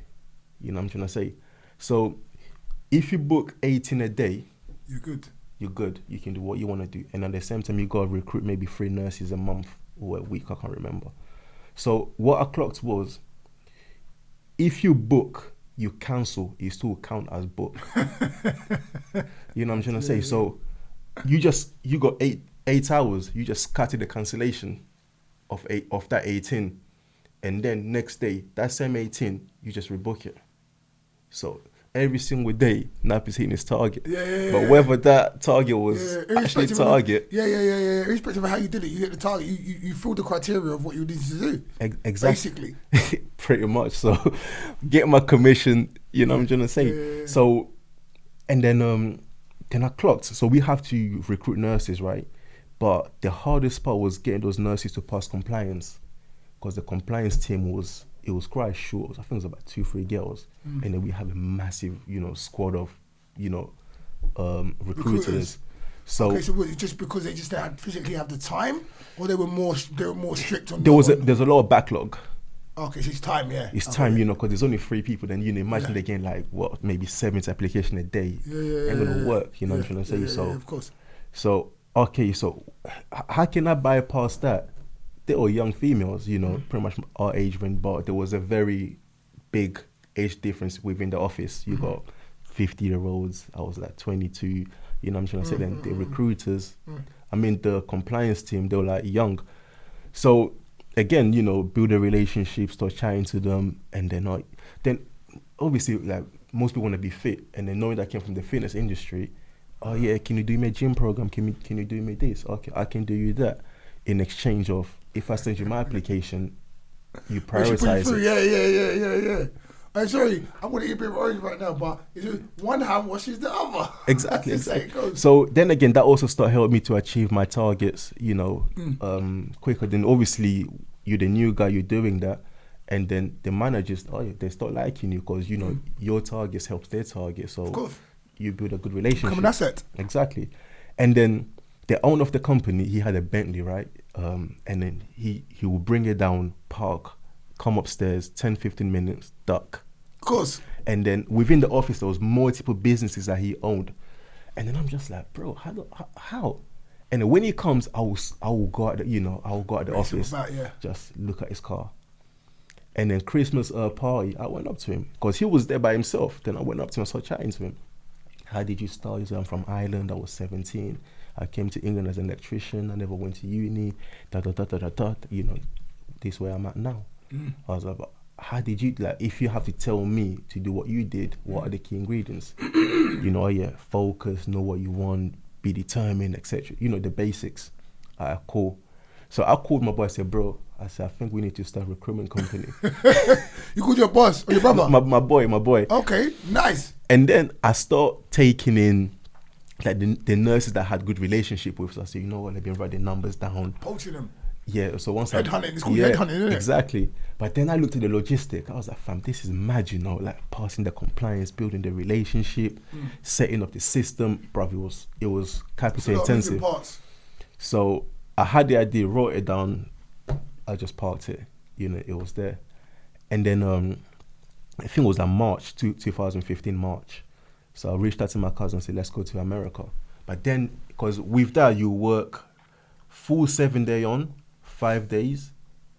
You know what I'm trying to say? So if you book 18 a day, you're good. You're good. You can do what you want to do, and at the same time, you gotta recruit maybe 3 nurses a month or a week. I can't remember. So what I clocked was, if you book, you cancel, you still count as book. You know what I'm trying to say? So you got 8 hours, you just scatter the cancellation of that 18, and then next day, that same 18, you just rebook it. So every single day, Nappa's hitting his target. But whether that target was actually target. Irrespective of how you did it, you hit the target. You filled the criteria of what you needed to do. Exactly. Basically. Pretty much. So get my commission, you know what I'm trying to say. So, and then I clocked. So we have to recruit nurses, right? But the hardest part was getting those nurses to pass compliance, because the compliance team was quite short. I think it was about 2-3 girls, and then we have a massive, squad of, recruiters. So okay, so was it just because they just didn't physically have the time, or they were more strict on? There's a lot of backlog. Okay, so it's time, yeah. It's time, because there's only 3 people. Then imagine they're getting like maybe 70 applications a day. Ain't gonna work. You know what I'm trying to say? So of course. So okay, so how can I bypass that? They were young females, pretty much our age range, but there was a very big age difference within the office. You got 50-year-olds, I was like 22, you know what I'm trying to say? Then the recruiters, the compliance team, they were like young. So again, build a relationship, start chatting to them, and then obviously, like, most people want to be fit, and then knowing that I came from the fitness industry, oh yeah, can you do me a gym program? Can you do me this? Okay, I can do you that. In exchange of, if I send you my application, you prioritize it. Yeah. I'm sorry, I'm going to eat a bit of orange right now, but one hand washes the other. Exactly. So then again, that also helped me to achieve my targets, quicker. Then obviously, you're the new guy, you're doing that. And then the managers, they start liking you because, your targets helps their target. So you build a good relationship. Become an asset. Exactly. And then the owner of the company, he had a Bentley, right? And then he would bring it down, park, come upstairs, 10, 15 minutes, duck. Of course. And then within the office, there was multiple businesses that he owned. And then I'm just like, bro, how? And then when he comes, I will go out, the office, just look at his car. And then Christmas party, I went up to him because he was there by himself. Then I went up to him and started chatting to him. How did you start? He said, I'm from Ireland. I was 17. I came to England as an electrician. I never went to uni. This is where I'm at now. I was like, how did you, like, if you have to tell me to do what you did, what are the key ingredients? Focus, know what you want, be determined, etc. The basics. Cool. So I called my boy, I said, bro, I think we need to start a recruitment company. You called your boss or your brother? my boy. Okay, nice. And then I start taking in like the nurses that I had good relationship with. So I said, you know what, let me write the numbers down. Poaching them. Yeah, so once Headhunting, it's called headhunting, isn't it? Exactly. But then I looked at the logistic. I was like, fam, this is mad, you know, like passing the compliance, building the relationship, setting up the system. Bruv, it was capital intensive. So I had the idea, wrote it down. I just parked it. You know, it was there. And then I think it was like March 2015 March. So I reached out to my cousin and said, let's go to America. But then, because with that, you work full 7 day on, 5 days,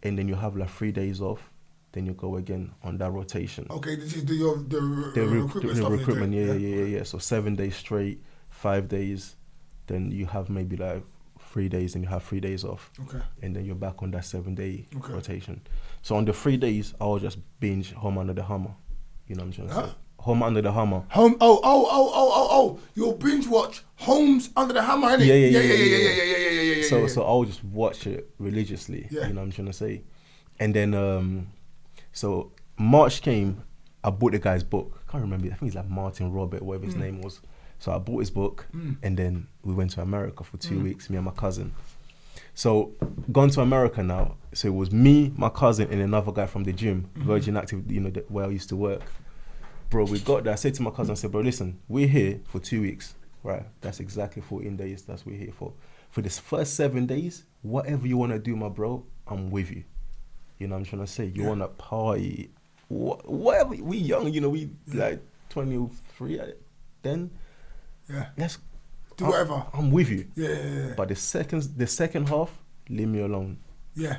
and then you have like 3 days off. Then you go again on that rotation. Okay, this is the recruitment stuff. Recruitment, yeah. So 7 days straight, 5 days, then you have maybe like 3 days, and you have 3 days off. Okay. And then you're back on that 7 day rotation. So on the 3 days, I'll just binge Home Under the Hammer. You know what I'm trying to say? Home Under the Hammer. You'll binge watch Homes Under the Hammer, innit? Yeah. So I'll just watch it religiously. Yeah. You know what I'm trying to say? And then so March came, I bought the guy's book. I can't remember. I think he's like Martin Robert, whatever his name was. So I bought his book, and then we went to America for 2 weeks, me and my cousin. So gone to America now. So it was me, my cousin, and another guy from the gym, Virgin Active, you know, where I used to work. Bro, we got there. I said to my cousin, I said, bro, listen, we're here for 2 weeks, right? That's exactly 14 days. That's what we're here for. For this first 7 days, whatever you want to do, my bro, I'm with you. You know what I'm trying to say? You want to party, whatever. We young, you know, we like 23 then. Yeah. Let's do whatever. I'm with you. Yeah. But the second half, leave me alone. Yeah.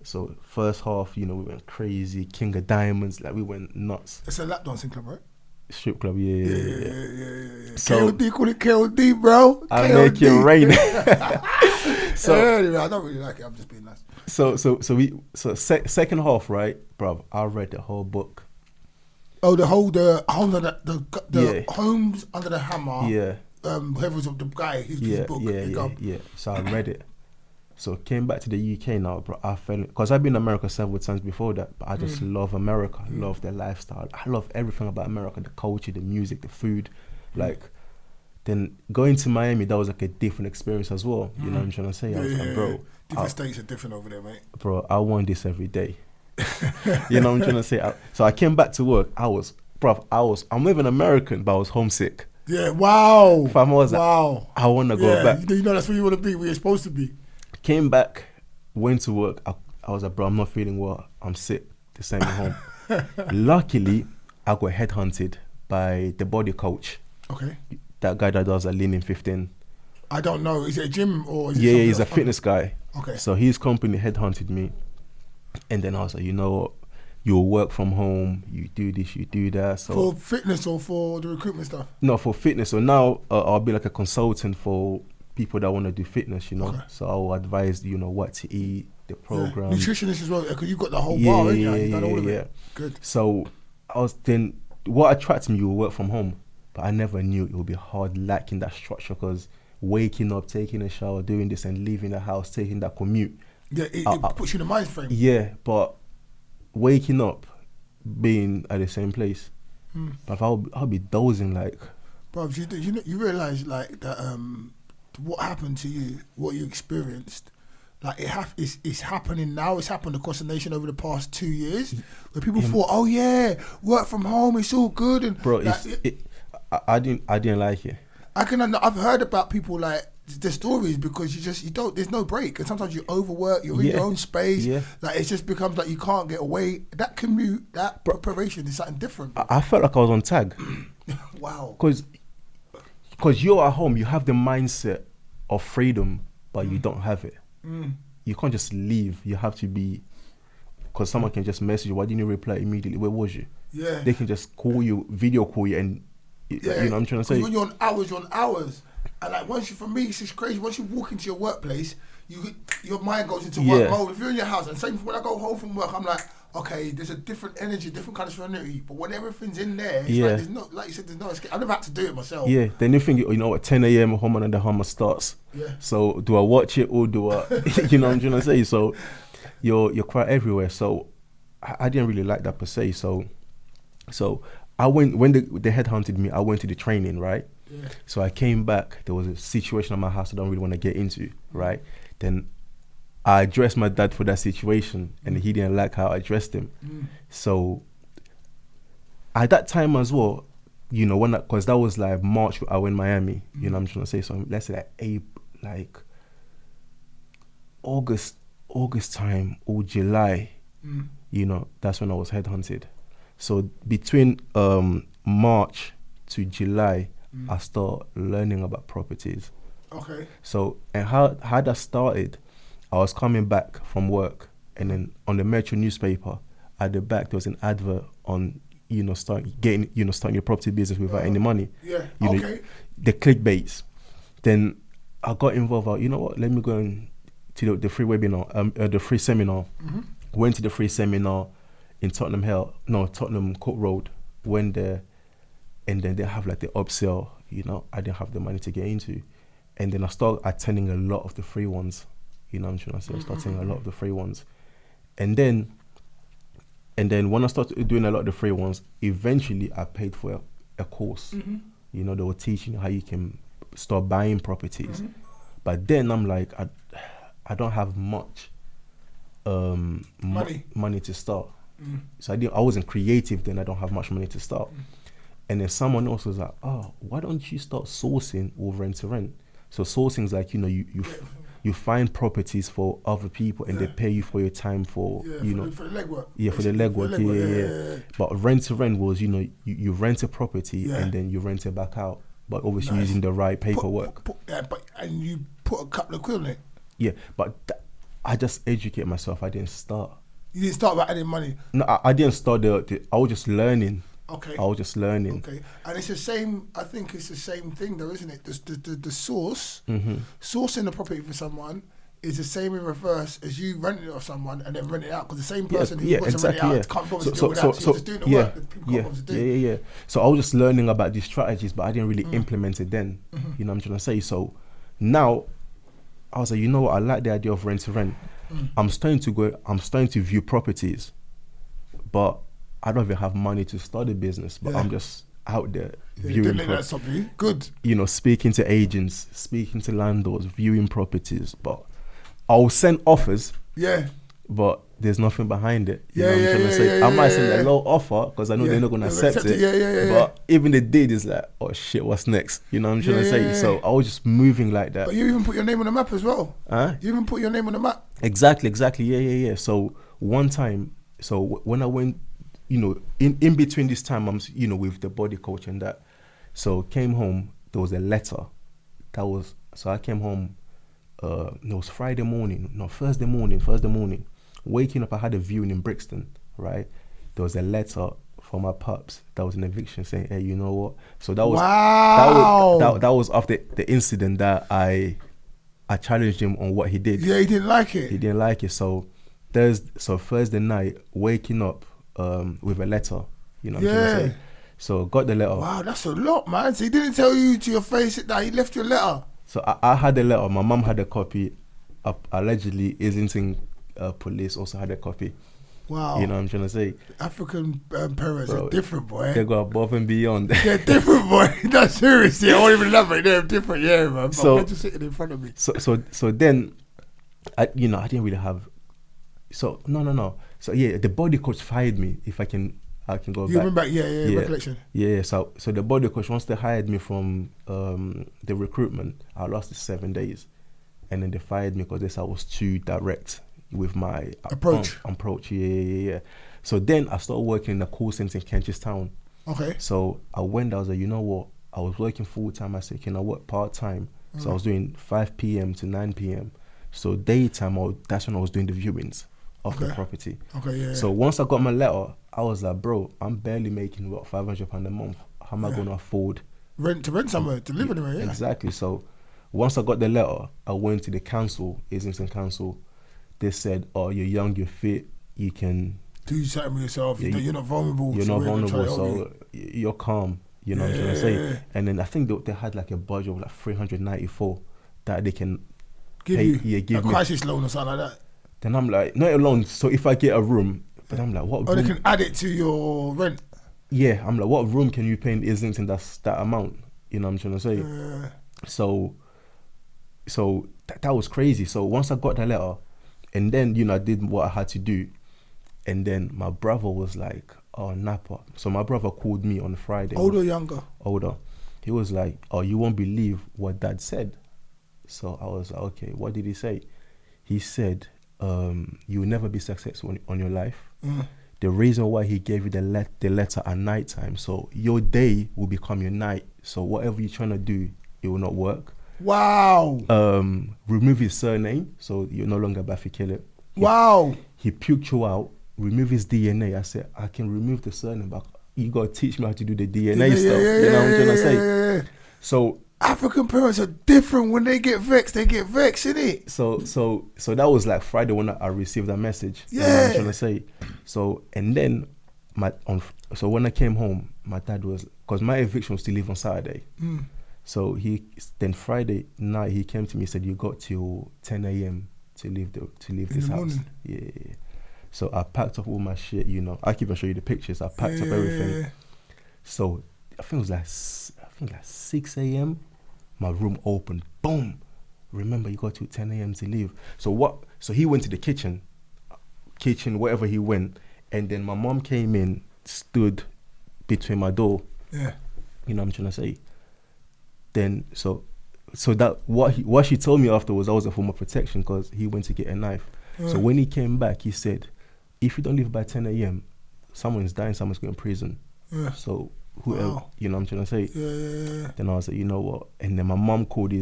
So first half, you know, we went crazy, King of Diamonds, like we went nuts. It's a lap dancing club, right? Strip club, yeah. So, KOD, call it KOD, bro. I make it rain. So anyway, I don't really like it. I'm just being nice. So second half, right, bruv? I read the whole book. Oh, the Homes Under the Hammer. Yeah. Whoever was the guy, his book. Yeah. So I read it. So came back to the UK now, bro. I fell because I've been in America several times before that, but I just love America. I love their lifestyle. I love everything about America: the culture, the music, the food. Like, then going to Miami, that was like a different experience as well. You know what I'm trying to say? I was like, bro, different states are different over there, mate. Bro, I want this every day. You know what I'm trying to say? So I came back to work. I'm with an American, but I was homesick. Yeah, wow. I was like, I want to go back. You know that's where you want to be, where you're supposed to be. Came back, went to work. I was like, bro, I'm not feeling well. I'm sick. They sent me home. Luckily, I got headhunted by the body coach. Okay. That guy that does a Lean in 15. I don't know. Is it a gym or is it he's a fitness guy. Okay. So his company headhunted me. And then I was like, you know what? You'll work from home. You do this, you do that. So for fitness or for the recruitment stuff? No, for fitness. So now I'll be like a consultant for people that want to do fitness, you know. Okay. So I'll advise, you know, what to eat, the program. Nutritionist as well, because you've got the whole bar, haven't you? You've done all of it. Good. So what attracted me, you will work from home. But I never knew it would be hard lacking that structure, because waking up, taking a shower, doing this and leaving the house, taking that commute. Yeah, it puts you in the mind frame. Yeah, but waking up, being at the same place, but I'll be dozing like. Bro, you realise like that what happened to you, what you experienced, like it's happening now. It's happened across the nation over the past 2 years, where people thought, oh yeah, work from home, it's all good, and bro, like, I didn't like it. I've heard about people like the stories, because there's no break, and sometimes you overwork, you're in your own space, like it just becomes like you can't get away. That commute, that preparation is something different. I felt like I was on tag. Wow. Because you're at home, you have the mindset of freedom, but you don't have it. You can't just leave. You have to be, because someone can just message you, why didn't you reply immediately? Where was you? Yeah. They can just call you, video call you, and you know what I'm trying to say? When you're on hours. And like for me, it's just crazy. Once you walk into your workplace, your mind goes into work mode. If you're in your house, and same when I go home from work, I'm like, okay, there's a different energy, different kind of serenity. But when everything's in there, it's like there's no, like you said, there's no escape. I never had to do it myself. Yeah, then you think, you know, at 10 a.m. Home Under the Hammer starts. Yeah. So do I watch it or do I, you know what I'm trying to say? So you're quite everywhere. So I didn't really like that per se. So I went, when they headhunted me, I went to the training, right? Yeah. So I came back, there was a situation at my house I don't really want to get into, right? Then I addressed my dad for that situation, and he didn't like how I addressed him. So at that time as well, you know, because that was like March, I went Miami. You know what I'm trying to say? So let's say like August time or July. You know, that's when I was headhunted. So between March to July, I start learning about properties. Okay. So, and how that started, I was coming back from work, and then on the Metro newspaper, at the back there was an advert on, you know, starting your property business without any money. Yeah. You know, the clickbaits. Then I got involved. You know what? Let me go to the free webinar, the free seminar. Went to the free seminar in Tottenham Court Road. Went there, and then they have like the upsell. You know, I didn't have the money to get into, and then I started attending a lot of the free ones. You know what I'm trying to say? I started attending a lot of the free ones, and then when I started doing a lot of the free ones, eventually I paid for a course. You know, they were teaching how you can start buying properties, but then I'm like, I don't have much money to start. So I wasn't creative then. I don't have much money to start. And then someone else was like, oh, why don't you start sourcing or rent to rent? So sourcing is like, you know, you find properties for other people, and they pay you for your time for, you know, for the legwork. Yeah, for the legwork. Yeah. But rent to rent was, you know, you rent a property and then you rent it back out, but obviously using the right paperwork. And you put a couple of quid on it. Yeah, but I just educate myself. I didn't start. You didn't start by adding money? No, I didn't start. I was just learning. Okay. I was just learning. Okay. And it's the same, I think it's the same thing though, isn't it? The source, sourcing the property for someone is the same in reverse as you renting it off someone and then renting it out, because the same person who wants to rent it out can't bother to do that. So you're just doing the work that people can't bother to do. Yeah. So I was just learning about these strategies, but I didn't really implement it then. You know what I'm trying to say? So now I was like, you know what? I like the idea of rent to rent. I'm starting to view properties, but I don't even have money to start a business, but I'm just out there viewing. That's something good. You know, speaking to agents, speaking to landlords, viewing properties. But I'll send offers. Yeah. But there's nothing behind it. You know what I'm trying to say? I might send a low offer because I know they're not going to accept it. But even the did is like, oh shit, what's next? You know what I'm trying to say? So I was just moving like that. But you even put your name on the map as well. You even put your name on the map. Exactly. Yeah. So one time, when I went, you know, in between this time, I'm, you know, with the body coach and that. So came home, there was a letter. So I came home, it was Thursday morning. Waking up, I had a viewing in Brixton, right? There was a letter from my pups that was an eviction saying, hey, you know what? So that was that was after the incident that I challenged him on what he did. Yeah, he didn't like it. He didn't like it. So Thursday night, waking up with a letter, you know what I'm trying to say? So got the letter. Wow, that's a lot, man. So he didn't tell you to your face that he left you a letter. So I had a letter. My mum had a copy. Allegedly, Islington police also had a copy. Wow. You know what I'm trying to say? African parents are different, boy. They go above and beyond. They're different, boy. That's seriously. I won't even elaborate. They're different, yeah, man. So, I'm just sitting in front of me. So then, I didn't really have. So no. So the body coach fired me. If I can go back. You remember? Yeah. Recollection. Yeah. So the body coach, once they hired me from the recruitment, I lasted 7 days, and then they fired me because they said I was too direct with my approach. Yeah. So then I started working in a call center in Kentish Town. Okay. So I went. I was like, you know what? I was working full time. I said, can I work part time? So I was doing 5 p.m. to 9 p.m. So daytime, that's when I was doing the viewings of the property. Okay, yeah. So once I got my letter, I was like, bro, I'm barely making what, £500 a month. How am I going to afford rent somewhere, to live anywhere? Yeah. Exactly. So once I got the letter, I went to the council, Islington Council. They said, oh, you're young, you're fit, you can do something with yourself. You're not vulnerable. You're not vulnerable, so you're calm. You know what I'm trying to say? And then I think they had like a budget of like 394 that they can give you a crisis loan or something like that. Then I'm like, not a loan. So if I get a room, but I'm like, what? Or they can add it to your rent. Yeah, I'm like, what room can you pay in Islington that's that amount? You know what I'm trying to say? So that was crazy. So once I got the letter, And then, you know, I did what I had to do. And then my brother was like, oh, Nappa. So my brother called me on Friday. Older or younger? Older. He was like, oh, you won't believe what Dad said. So I was like, okay, what did he say? He said, you will never be successful on your life. The reason why he gave you the letter at night time, so your day will become your night. So whatever you're trying to do, it will not work. Wow. Remove his surname, so you're no longer Bafikele. Wow. He puked you out, remove his DNA. I said, I can remove the surname, but you got to teach me how to do the DNA stuff. You know what I'm trying to say? So African parents are different. When they get vexed, innit? So that was like Friday when I received that message. Yeah. You know what I'm trying to say? So, and then so when I came home, my dad was, because my eviction was to leave on Saturday. So then Friday night he came to me and said, you got till 10 a.m. to leave this house. Morning. Yeah. So I packed up all my shit, you know. I can even show you the pictures. I packed up everything. So I think it was like 6 a.m. My room opened. Boom. Remember, you got till 10 a.m. to leave. So he went to the kitchen, wherever he went, and then my mom came in, stood between my door. Yeah. You know what I'm trying to say? Then so that what she told me afterwards, that was a form of protection because he went to get a knife. So when he came back, he said, if you don't leave by 10 a.m., someone's dying, someone's going to prison. So who else? You know what I'm trying to say? Yeah. Then I was like, you know what? And then my mom called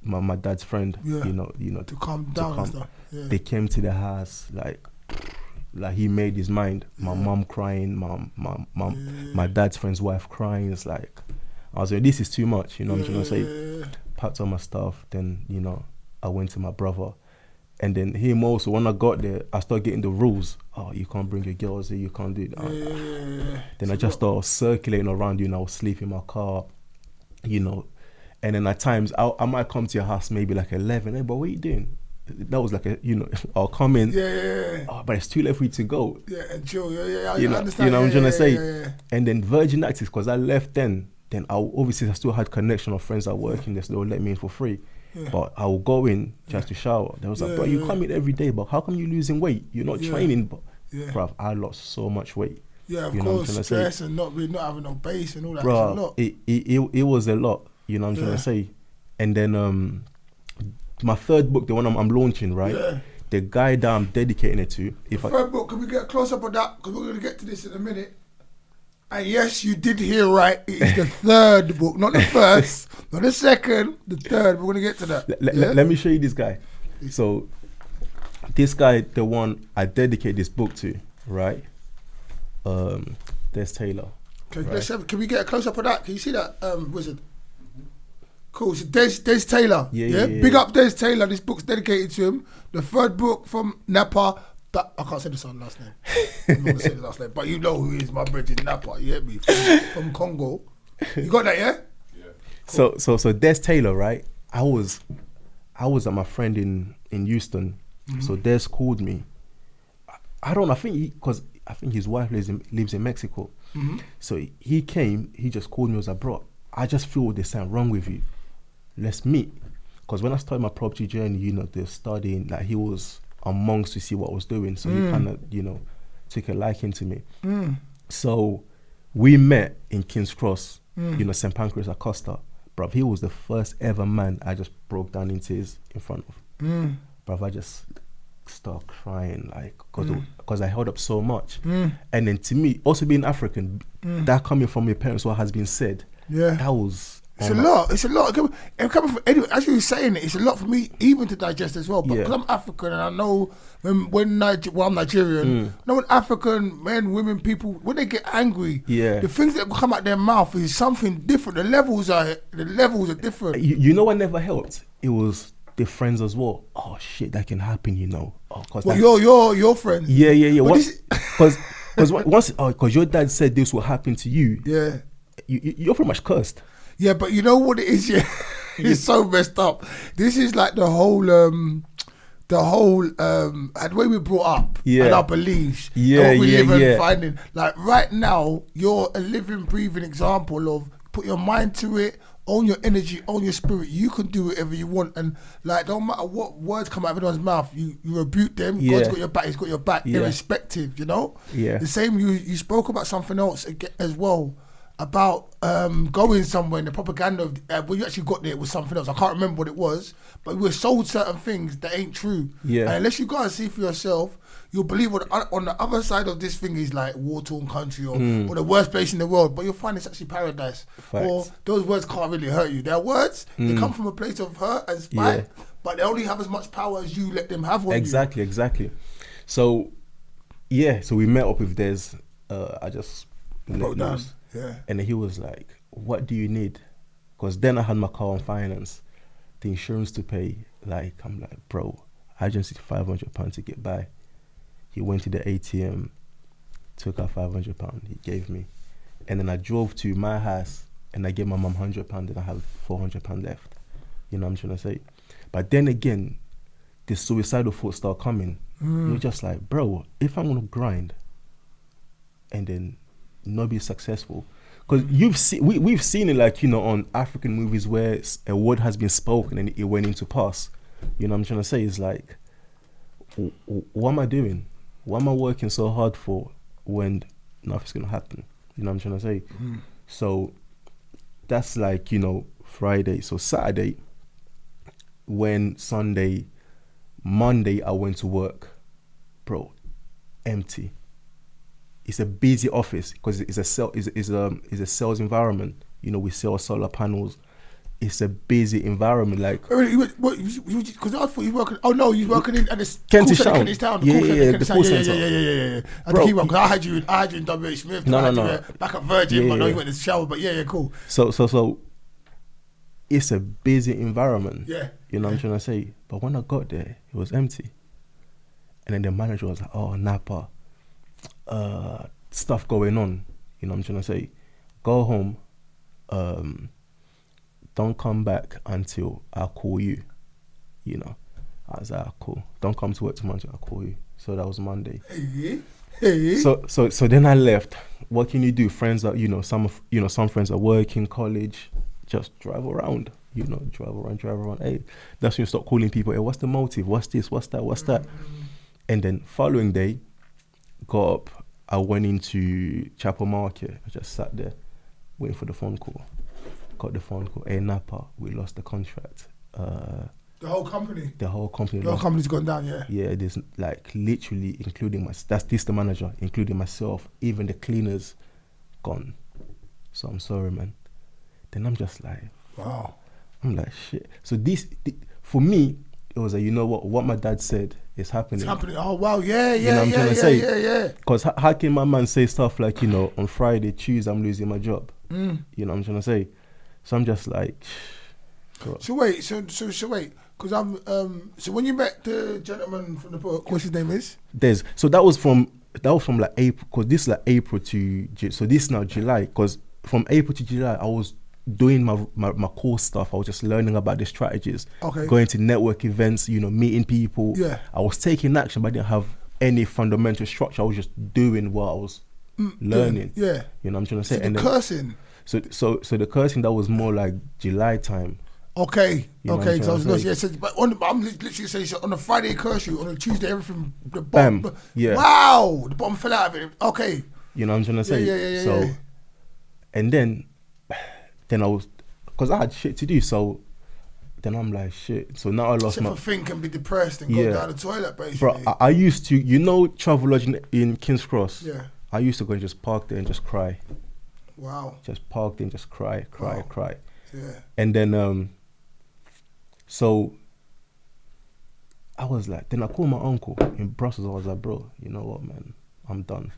my dad's friend, you know, to calm down and stuff. Yeah. They came to the house, like he made his mind. My mom crying, my dad's friend's wife crying. It's like, I was like, this is too much, you know what I'm trying to say? Packed all my stuff, then, you know, I went to my brother. And then him also, when I got there, I started getting the rules. Oh, you can't bring your girls here, you can't do it. Then I just started circulating around, you know, I was sleeping in my car, you know. And then at times, I might come to your house maybe like 11. Hey, but what are you doing? That was like you know, I'll come in. Oh, but it's too late for you to go. Yeah, and chill. I you know, understand. You know what I'm trying to say? Yeah. And then Virgin Active, because I left then I still had connection of friends that working there, so they would let me in for free. But I will go in just to shower. They was like, bro, you come in every day, but how come you losing weight? You're not training, but bruv, I lost so much weight. Yeah, of course, stress and not having no base and all that. Bruh, a lot. It was a lot, you know what I'm trying to say? And then my third book, the one I'm launching, right? Yeah. The guy that I'm dedicating it to. Third book, can we get a close up on that? Because we're going to get to this in a minute. And yes, you did hear right. It is the third book, not the first, not the second, the third. We're going to get to that. Let me show you this guy. So, this guy, the one I dedicate this book to, right? There's Taylor. Okay, right? Can we get a close up of that? Can you see that, Wizard? Cool. So Des Taylor. Yeah. Big up Des Taylor. This book's dedicated to him. The third book from Nappa. But I can't say the son's last name. I'm not gonna say the last name. But you know who is my brother Nappa. You get me? From Congo. You got that, yeah? Yeah. Cool. So Des Taylor, right? I was at my friend in Houston. So Des called me. I think his wife lives in Mexico. So he came. He just called me. He was like, bro, I just feel there's something wrong with you. Let's meet. Because when I started my property journey, you know, the studying, like he was amongst to see what I was doing. So he kind of, you know, took a liking to me. So we met in King's Cross, you know, St. Pancras Acosta. Bruv, he was the first ever man I just broke down in tears in front of. Bruv, I just started crying, like, because I held up so much. And then to me, also being African, that coming from my parents, what has been said, that was... It's a lot. Coming from, anyway, as you were saying it, it's a lot for me even to digest as well. But because I'm African and I know I'm Nigerian, I know when African men, women, people, when they get angry, the things that come out their mouth is something different. The levels are different. You know what never helped? It was the friends as well. Oh shit, that can happen, you know. Your friends. Yeah. Because your dad said this will happen to you. Yeah. You're pretty much cursed. Yeah, but you know what it is? Yeah, it's so messed up. This is like the way we brought up and our beliefs. And what we live and finding. Like right now, you're a living, breathing example of put your mind to it, own your energy, own your spirit. You can do whatever you want, and like don't matter what words come out of anyone's mouth, you rebuke them. Yeah. God's got your back. He's got your back, Yeah. irrespective. You know. Yeah. The same. You spoke about something else as well about going somewhere. And the propaganda of when you actually got there, it was something else. I can't remember what it was, but we were sold certain things that ain't true. Yeah. And unless you go and see for yourself, you'll believe what on the other side of this thing is like war-torn country or the worst place in the world, but you'll find it's actually paradise. Facts. Or those words can't really hurt you. They're words, they come from a place of hurt and spite, but they only have as much power as you let them have on you. Exactly. So, so we met up with Des. I just Broke down. loose. Yeah. And then he was like, what do you need? Because then I had my car on finance, the insurance to pay. Like, I'm like, bro, I just need £500 to get by. He went to the ATM, took out £500, he gave me. And then I drove to my house and I gave my mum £100 and I have £400 left. You know what I'm trying to say? But then again, the suicidal thoughts start coming. You're just like, bro, if I'm going to grind and then not be successful, because we've seen it, like, you know, on African movies where a word has been spoken and it went into pass. You know what I'm trying to say? It's like, what am I doing? What am I working so hard for when nothing's gonna happen? You know what I'm trying to say? So that's like, you know, Friday. So Saturday, Monday I went to work, bro, empty. It's a busy office because it's a sales environment. You know, we sell solar panels. It's a busy environment. Like, because I thought you were working. Oh no, you were working at the Kentish Town. Kentish Town. The call center. Yeah. I Bro, think because I had you in W. Smith. No. Back at Virgin, but no, you went to the shower. But yeah, cool. So it's a busy environment. Yeah. You know what I'm trying to say? But when I got there, it was empty. And then the manager was like, oh, Nappa, stuff going on. You know what I'm trying to say? Go home. Don't come back until I call you. You know, I was like, cool. Don't come to work tomorrow until I call you. So that was Monday. Hey. So then I left. What can you do? Friends are, some friends are working, college. Just drive around. Drive around. Hey, that's when you start calling people. Hey, what's the motive? What's this? What's that? And then following day, got up. I went into Chapel Market. I just sat there, waiting for the phone call. Got the phone call. Hey, Nappa, we lost the contract. The whole company. The whole company's gone down. Yeah. Yeah, there's like literally including the manager, including myself, even the cleaners, gone. So I'm sorry, man. Then I'm just like, wow. I'm like, shit. So for me, it was like, you know what my dad said is happening. It's happening. Oh wow, yeah. You know what I'm trying to say? Yeah. Because how can my man say stuff like, on Friday, Tuesday, I'm losing my job? You know what I'm trying to say? So I'm just like, God. So wait, because I'm so when you met the gentleman from the book, what's his name is? So that was from like April, because this is like April to so this is now July, because from April to July I was doing my core stuff. I was just learning about the strategies, going to network events, meeting people. Yeah. I was taking action, but I didn't have any fundamental structure. I was just doing what I was learning. Yeah. You know what I'm trying to say? So the cursing. So the cursing, that was more like July time. Okay. You know what I'm So I was trying to say? but I'm literally saying, so on a Friday curse you, on a Tuesday everything, the bottom. Bam. Yeah. Wow, the bottom fell out of it. Okay. You know what I'm trying to say? Yeah. So, and then I was, because I had shit to do. So then I'm like, shit. So now I lost Except for think and be depressed and go down the toilet, basically. Bro, I used to, Travelodge in King's Cross. Yeah. I used to go and just park there and just cry. Wow. Just park there and just cry. Yeah. And then, so I was like, then I called my uncle in Brussels. I was like, bro, you know what, man? I'm done.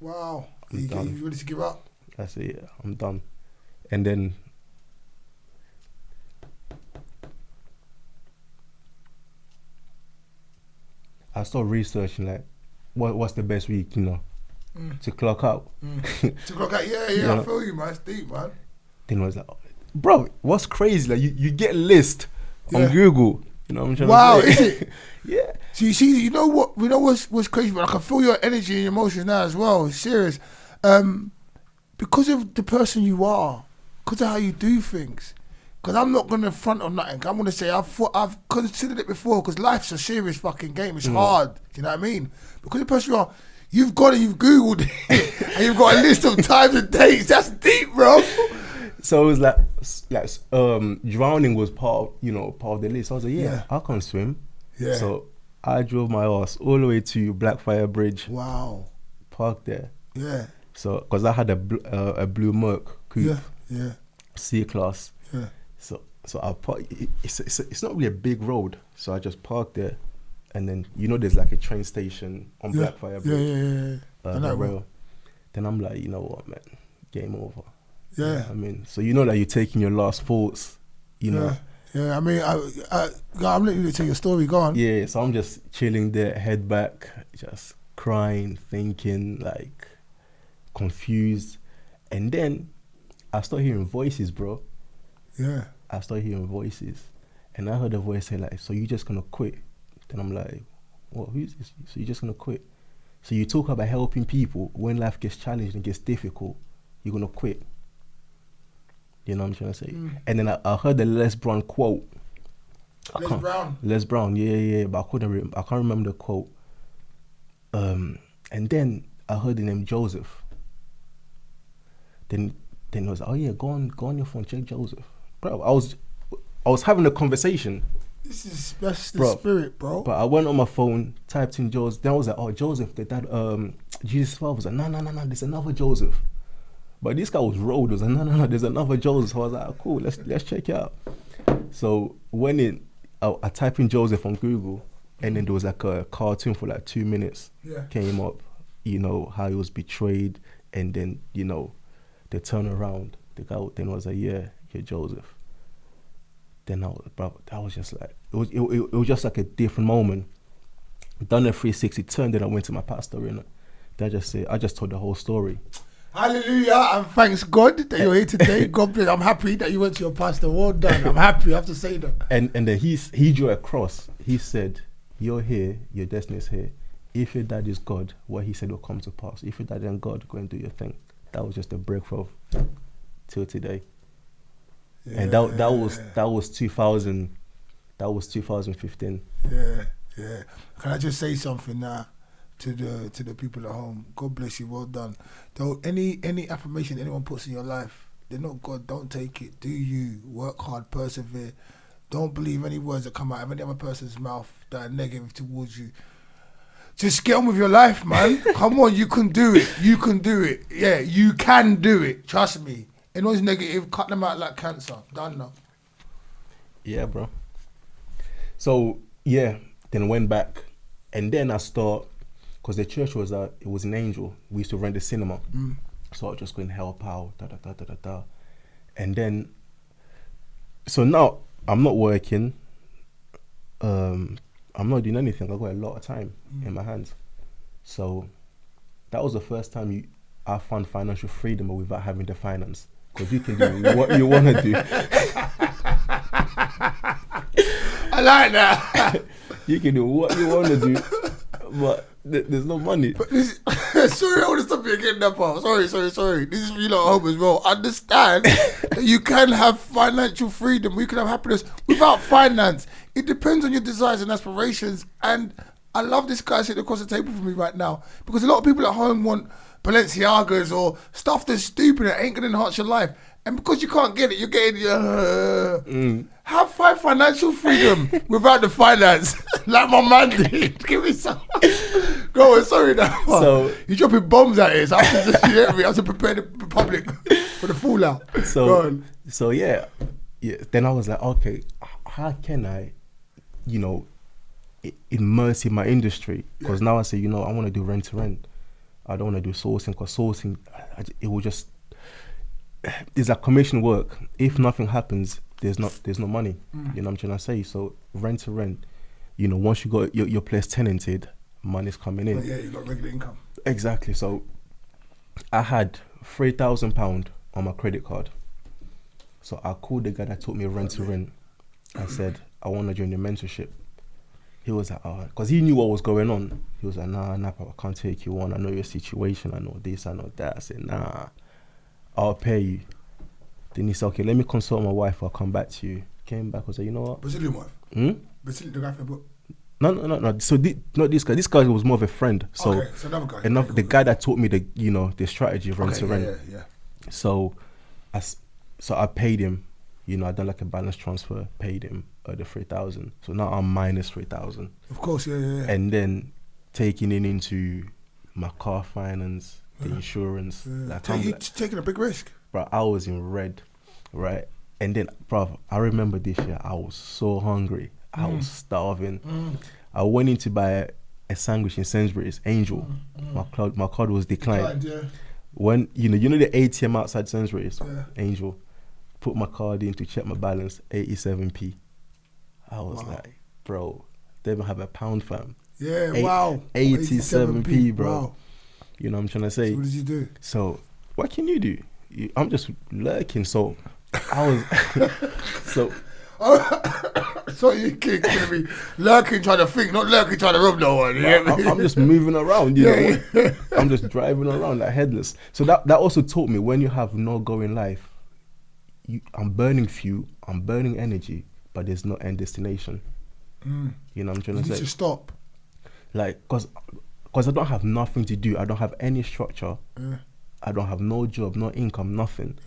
Wow. I'm done. You ready to give up? I said, yeah, I'm done. And then I started researching, like, what's the best week, to clock out. To clock out, yeah. I feel you, man. It's deep, man. Then I was like, bro, what's crazy? Like, you get a list on Google. You know what I'm trying to say? Is it? Yeah. So you see, you know what? We know what's crazy, but I can feel your energy and your emotions now as well. It's serious. Because of the person you are, because of how you do things. Because I'm not going to front on nothing. I'm going to say I've considered it before, because life's a serious fucking game. It's hard. Do you know what I mean? Because the person you are, you've gone and you've Googled it and you've got a list of times and dates. That's deep, bro. So it was like drowning was part of the list. I was like, yeah, I can swim. Yeah. So I drove my ass all the way to Blackfriars Bridge. Wow. Parked there. Yeah. So, because I had a blue Merc coupe. Yeah. C-Class. Yeah. So I parked. It's not really a big road. So I just parked there. And then, there's like a train station on Blackfriars Bridge. Yeah. The rail. Then I'm like, you know what, man? Game over. Yeah. I mean, so that you're taking your last thoughts, know. Yeah, I mean, I'm letting you tell your story. Go on. Yeah, so I'm just chilling there, head back, just crying, thinking, like, confused. And then I start hearing voices, bro. Yeah. I started hearing voices. And I heard a voice say, like, so you just gonna quit? Then I'm like, what, who's this? So you're just gonna quit? So you talk about helping people when life gets challenged and gets difficult, you're gonna quit. You know what I'm trying to say? And then I heard the Les Brown quote. Les Brown, yeah, but I can't remember the quote. And then I heard the name Joseph. Then it was, oh yeah, go on your phone, check Joseph. Bro, I was having a conversation. That's the spirit, bro. But I went on my phone, typed in Joseph. Then I was like, oh, Joseph, the dad, Jesus' father was like, no, there's another Joseph. But this guy was rolled. It was like, no, there's another Joseph. So I was like, oh, cool, let's check it out. So I typed in Joseph on Google, and then there was like a cartoon for like 2 minutes. Yeah. Came up, how he was betrayed, and then, they turn around. The guy then was like, yeah, you're Joseph. Then that was just like, it was just like a different moment. Done a 360 turn, then I went to my pastor, Then I just told the whole story. Hallelujah, and thanks God that you're here today. God bless. I'm happy that you went to your pastor. Well done. I'm happy. I have to say that. And then he drew a cross. He said, you're here, your destiny is here. If your dad is God, what he said will come to pass. If your dad isn't God, go and do your thing. That was just a breakthrough till today. Yeah, and that was 2000. That was 2015. Yeah. Can I just say something now to the people at home? God bless you. Well done. Though any affirmation anyone puts in your life, they're not God. Don't take it. Do you work hard, persevere. Don't believe any words that come out of any other person's mouth that are negative towards you. Just get on with your life, man. Come on, you can do it. You can do it. Yeah, you can do it. Trust me. Anyone's negative, cut them out like cancer. Done now. Yeah, bro. So, yeah, then went back. And then I started, because the church was it was an Angel. We used to rent the cinema. So I was just going to help out, And then, so now I'm not working. I'm not doing anything. I've got a lot of time in my hands. So that was the first time I found financial freedom without having the finance. Because you can do what you want to do. I like that. You can do what you want to do, but there's no money. But sorry, I want to stop you again, Nappa. Sorry. This is for you lot at home as well. Understand that you can have financial freedom. You can have happiness without finance. It depends on your desires and aspirations. And I love this guy sitting across the table from me right now, because a lot of people at home want Balenciagas or stuff that's stupid that ain't going to enhance your life. And because you can't get it, you're getting... Have financial freedom without the finance. Like my man did. Give me some. Go on, sorry now. So, you're dropping bombs at it. So I have to prepare the public for the fallout. So yeah. Then I was like, okay, how can I, immerse in my industry? Because now I say, I want to do rent to rent. I don't want to do sourcing, because sourcing, it will just... It's like commission work. If nothing happens, there's no money. You know what I'm trying to say? So rent to rent, once you got your place tenanted, money's coming in. Yeah, you got regular income. Exactly. So I had £3,000 on my credit card. So I called the guy that taught me rent to rent. I said, I want to join your mentorship. He was like, oh, because he knew what was going on. He was like, nah, Nappa, I can't take you on. I know your situation. I know this, I know that. I said, nah, I'll pay you. Then he said, okay, let me consult my wife. I'll come back to you. Came back and said, you know what? Brazilian wife? Brazilian, the guy from the book? No. So not this guy. This guy was more of a friend. So, okay, so another guy. The guy that taught me the strategy of rent to rent. Yeah. So I paid him. I done like a balance transfer. Paid him the 3,000. So now I'm minus 3,000. Of course, yeah. And then taking it into my car finance, the insurance. Like, taking a big risk. Bro, I was in red, right? And then, bro, I remember this year, I was so hungry. I was starving. I went in to buy a sandwich in Sainsbury's, Angel. My card was declined. When, you know the ATM outside Sainsbury's, Angel, put my card in to check my balance, 87p. I was like, bro, they don't have a pound, fam. Yeah, wow. 87p, bro. Wow. You know what I'm trying to say? So what did you do? So, what can you do? I'm just lurking. So, I was... So you can't be lurking trying to think, not lurking trying to rob no one. I'm just moving around, you know. I'm just driving around like headless. So that also taught me, when you have no goal in life, I'm burning fuel, I'm burning energy, but there's no end destination. You know what I'm trying to say? You need to stop. Like, because I don't have nothing to do. I don't have any structure. I don't have no job, no income, nothing.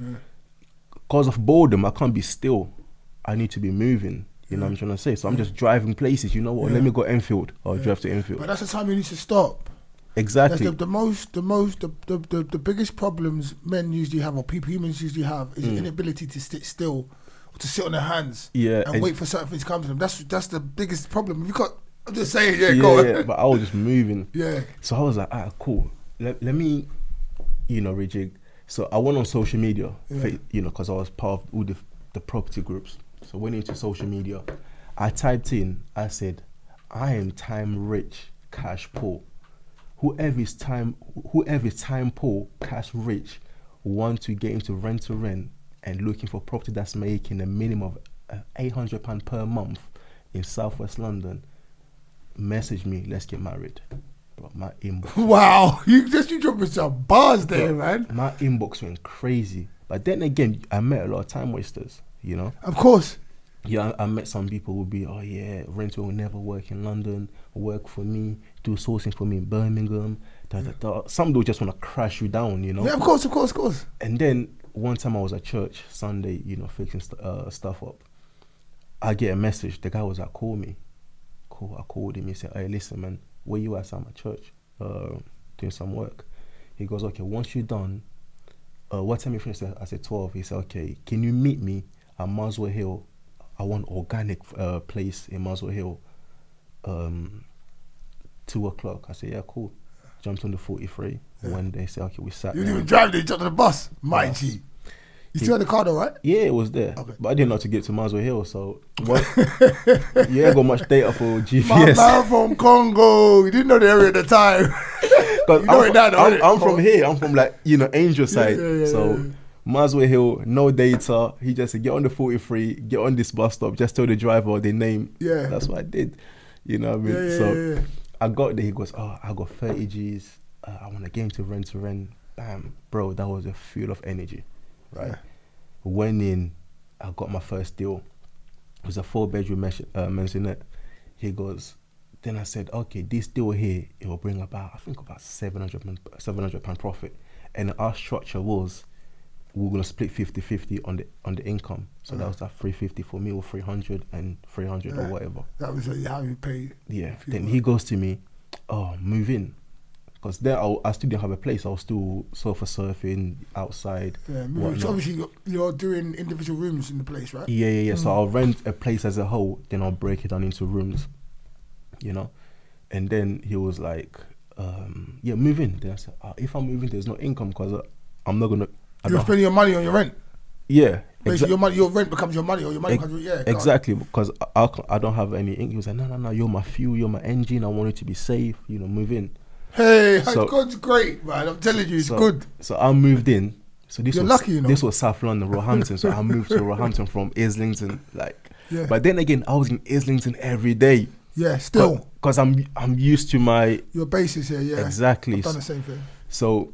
Because of boredom, I can't be still. I need to be moving. You know what I'm trying to say? So I'm just driving places. You know what? Let me go Enfield or drive to Enfield. But that's the time you need to stop. Exactly. That's the biggest problems men usually have, or humans usually have, is the inability to sit still, or to sit on their hands, and wait for certain things to come to them. That's the biggest problem. You got. I'm just saying, go on. Yeah, but I was just moving. Yeah. So I was like, cool. Let me, rejig. So I went on social media, because I was part of all the property groups. So I went into social media. I typed in, I said, I am time rich, cash poor. Whoever is time poor, cash rich, want to get into rent to rent and looking for property that's making a minimum of £800 per month in Southwest London, message me, let's get married. But my inbox... Wow, you dropping some bars there, man. My inbox went crazy. But then again, I met a lot of time wasters, Of course. Yeah, I met some people who would be, rental will never work in London, work for me, do sourcing for me in Birmingham, Some people just want to crash you down, Yeah, of course. And then one time I was at church, Sunday, fixing stuff up. I get a message, the guy was like, call me. Cool, I called him, he said, hey, listen, man, where you at? I'm at church, doing some work. He goes, okay, once you're done, what time you finish? I said 12. He said, okay, can you meet me at Muswell Hill? I want organic place in Muswell Hill, 2 o'clock. I said, yeah, cool. Jumped on the 43. When they said, okay, we sat You didn't even drive there, you jumped on the bus. Mighty. You still had the car though, right? Yeah, it was there. Okay. But I didn't know how to get to Muswell Hill, so you ain't got much data for GPS. My man from Congo. You didn't know the area at the time. I'm from here. I'm from Angel side. So Muswell Hill, no data. He just said, get on the 43, get on this bus stop, just tell the driver the name. Yeah. That's what I did. You know what I mean? Yeah. I got there, he goes, I got 30 G's. I want a game to rent. Bam. Bro, that was a fuel of energy. Right. Yeah. Went in, I got my first deal. It was a 4-bedroom maisonette. He goes, then I said, okay, this deal here, it will bring about £700 profit. And our structure was, we were gonna split 50-50 on the income. So that was like 350 for me, or 300 and 300 or whatever. That was how you paid. Yeah. Then he goes to me, move in. Because there I still didn't have a place. I was still sofa surfing outside. Yeah, so obviously you're doing individual rooms in the place, right? Yeah. So I'll rent a place as a whole, then I'll break it down into rooms, And then he was like, move in. Then I said, if I'm moving, there's no income because I'm not going to... You're spending your money on your rent? Yeah. Basically, your rent becomes your money, or your money becomes your... Yeah, exactly, because I don't have any income. He was like, no, you're my fuel, you're my engine. I want you to be safe, move in. Hey, God's great, man. I'm telling you, it's good. So I moved in. So You're lucky, This was South London, Roehampton. So I moved to Roehampton from Islington, But then again, I was in Islington every day. Yeah, still. Because I'm used to your basis here. Yeah, exactly. I've done the same thing. So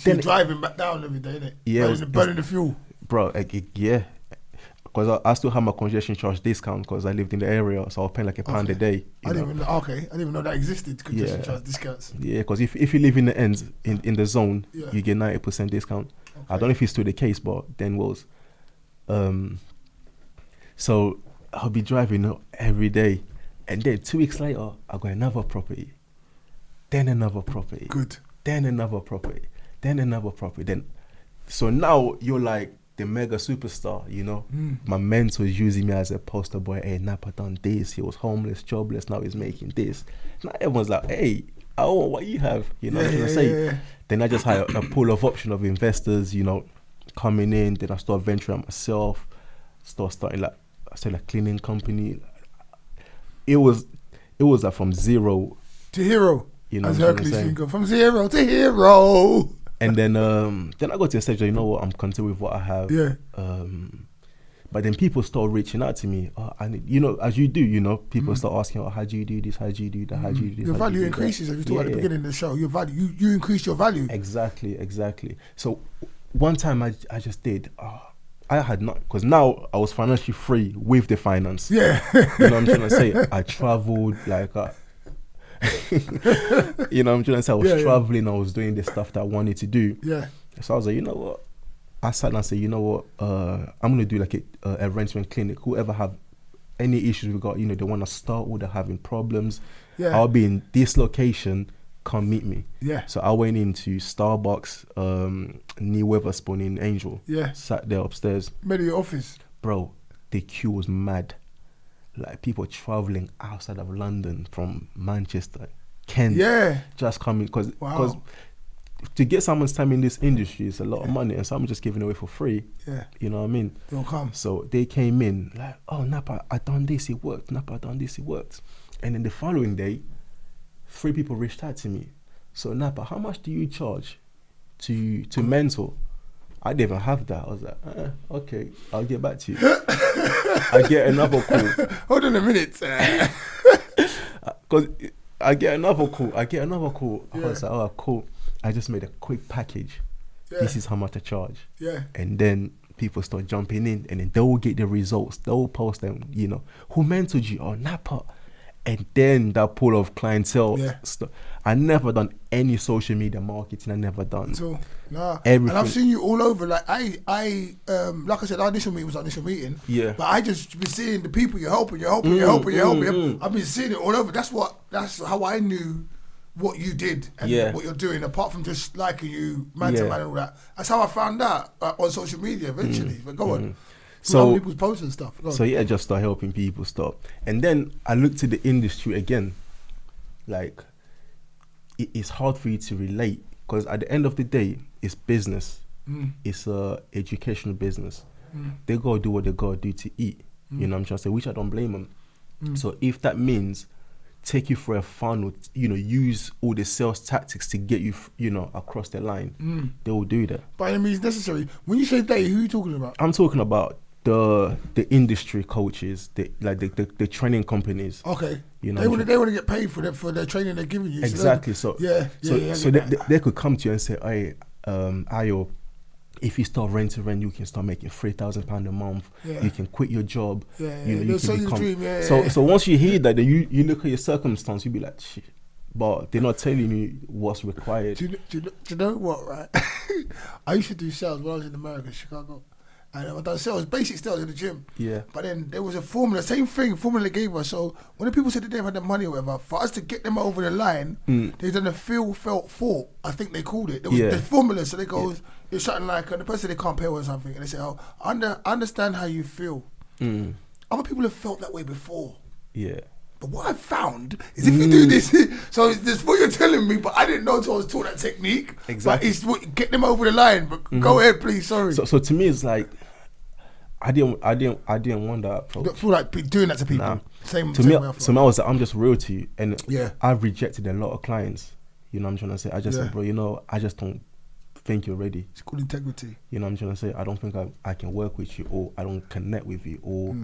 you're driving back down every day, innit? Yeah, burning the fuel. bro, yeah. Because I still have my congestion charge discount because I lived in the area, so I was paying like £1 a day. I didn't even know that existed, congestion charge discounts. Yeah, because if you live in the ends, in the zone, you get 90% discount. Okay. I don't know if it's still the case, but then was. So I'll be driving every day, and then 2 weeks later, I got another property, then another property. Good. Then another property, then another property. Then, so now you're like the mega superstar, you know. My mentor's using me as a poster boy. Hey, Nappa done this. He was homeless, jobless. Now he's making this. Now everyone's like, hey, I want what you have. You know what I'm trying to say? Yeah. Then I just had a pool of option of investors, you know, coming in. Then I started venturing myself. Starting like cleaning company. It was like from zero to hero. You know, as Hercules finger, from zero to hero. And then I got to a stage where, you know what, I'm content with what I have. Yeah. But then people start reaching out to me. I need, you know, as you do, you know, people start asking, how do you do this? How do you do that? How do you do this? Your value increases, as we talked at the beginning of the show. Your value, you increase your value. Exactly. So one time I just did. I had not, because now I was financially free with the finance. Yeah. You know what I'm trying to say? I traveled like. You know what I'm trying to say? I was traveling. I was doing the stuff that I wanted to do. Yeah. So I was like, you know what? I sat down and said, you know what? I'm gonna do like a arrangement clinic. Whoever have any issues we got, you know, they want to start or they're having problems. Yeah. I'll be in this location. Come meet me. Yeah. So I went into Starbucks, New Weatherspoon in Angel. Yeah. Sat there upstairs. Made your office. Bro, the queue was mad. Like people traveling outside of London from Manchester, Kent. Yeah. Just coming because to get someone's time in this industry is a lot of money, and some just giving away for free. Yeah. You know what I mean? They'll come. So they came in like, oh, Nappa, I done this, it worked. Nappa, I done this, it worked. And then the following day, 3 people reached out to me. So Nappa, how much do you charge to mentor? I didn't even have that. I was like, okay, I'll get back to you. I get another call. Hold on a minute. Because I get another call. Yeah. I was like, oh, cool. I just made a quick package. Yeah. This is how much I charge. Yeah. And then people start jumping in, and then they will get the results. They will post them, you know, who mentored you? Oh, Nappa. And then that pool of clientele. Yeah. I never done any social media marketing. I never done. So, nah. Everything. And I've seen you all over. Like I like I said, our initial meeting was our initial meeting. Yeah. But I just been seeing the people you're helping. I've been seeing it all over. That's how I knew what you did and what you're doing. Apart from just liking you, man to man and all that. That's how I found out on social media eventually. But go on. So people's posts and stuff. So yeah, just start helping people stop. And then I looked at the industry again. Like, it's hard for you to relate because at the end of the day, it's business. It's a educational business. They gotta do what they gotta do to eat. You know what I'm trying to say? Which I don't blame them. So if that means take you for a funnel, you know, use all the sales tactics to get you, you know, across the line, they will do that. By any means necessary. When you say they, who are you talking about? I'm talking about the industry coaches, the training companies. Okay. You know, they want to get paid for the training they're giving you. Exactly. So they could come to you and say, hey, Ayo, if you start rent, you can start making £3,000 a month. Yeah. You can quit your job. Yeah, you know, you can become. Dream, So once you hear that, then you look at your circumstance, you be like, shit. But they're not telling you what's required. Do you know what, right? I used to do sales when I was in America, Chicago. And I done sales, basic sales in the gym. Yeah. But then there was a formula, same formula they gave us. So when the people said they didn't have the money or whatever, for us to get them over the line, they done a felt thought, I think they called it. There was the formula. So they go, it's something like, the person they can't pay or something. And they say, oh, I understand how you feel. Other people have felt that way before. Yeah. But what I found is if you do this, so this what you're telling me, but I didn't know until I was taught that technique. Exactly. But it's get them over the line. But go ahead, please. Sorry. So to me, it's like I didn't want that approach. I feel like doing that to people. Nah. Same to me, way I I was like, I'm just real to you, and I've rejected a lot of clients. You know what I'm trying to say? I just said, bro, you know, I just don't think you're ready. It's called integrity. You know what I'm trying to say? I don't think I can work with you, or I don't connect with you, or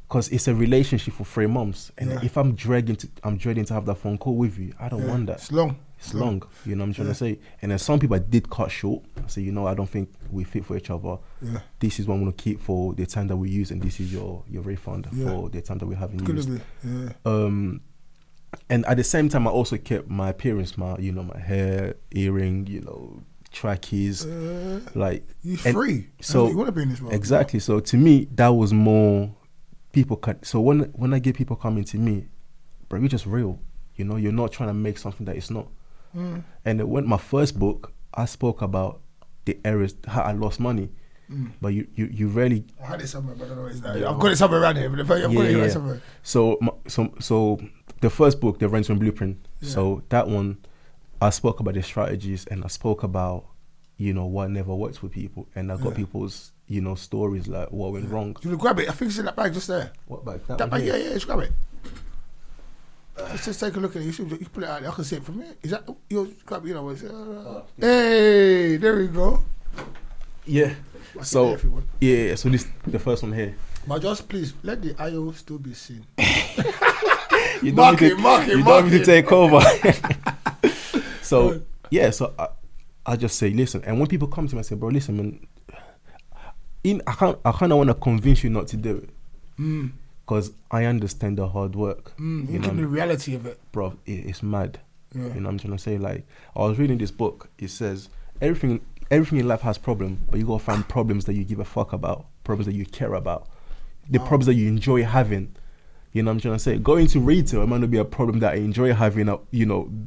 Because it's a relationship for 3 months, and if I'm dreading to have that phone call with you, I don't want that. It's long. It's long. You know what I'm trying to say. And then some people I did cut short. I say, you know, I don't think we fit for each other. Yeah. This is what I'm gonna keep for the time that we use, and this is your refund for the time that we haven't used. And at the same time, I also kept my appearance, my hair, earring, trackies, like you're free. So you want to be in this world. Exactly. So to me, that was more people. So when I get people coming to me, bro, you're just real. You're not trying to make something that it's not. And when my first book, I spoke about the errors, how I lost money. But you rarely. I had it somewhere, but I don't know what it's that. I've got it somewhere around here, but I've got it here somewhere. So the first book, the Rental Blueprint. Yeah. So that one, I spoke about the strategies, and I spoke about what never works with people, and I got people's stories like what went wrong. You want to grab it? I think it's in that bag just there. What bag? That bag? Yeah, just grab it. Let's just take a look at it. You put it out there. I can see it from here. Is that yours? Grab it. Hey, there we go. Yeah. So so this the first one here. But just please let the IO still be seen. You don't need to take over. So I just say, listen, and when people come to me, I say, bro, listen, man, I kind of want to convince you not to do it, because I understand the hard work. You know the reality of it, bro. It's mad. You know what I'm trying to say? Like, I was reading this book. It says everything in life has problems, but you gotta find problems that you give a fuck about, problems that you care about, the problems that you enjoy having. You know what I'm trying to say? Going to retail, it might not be a problem that I enjoy having,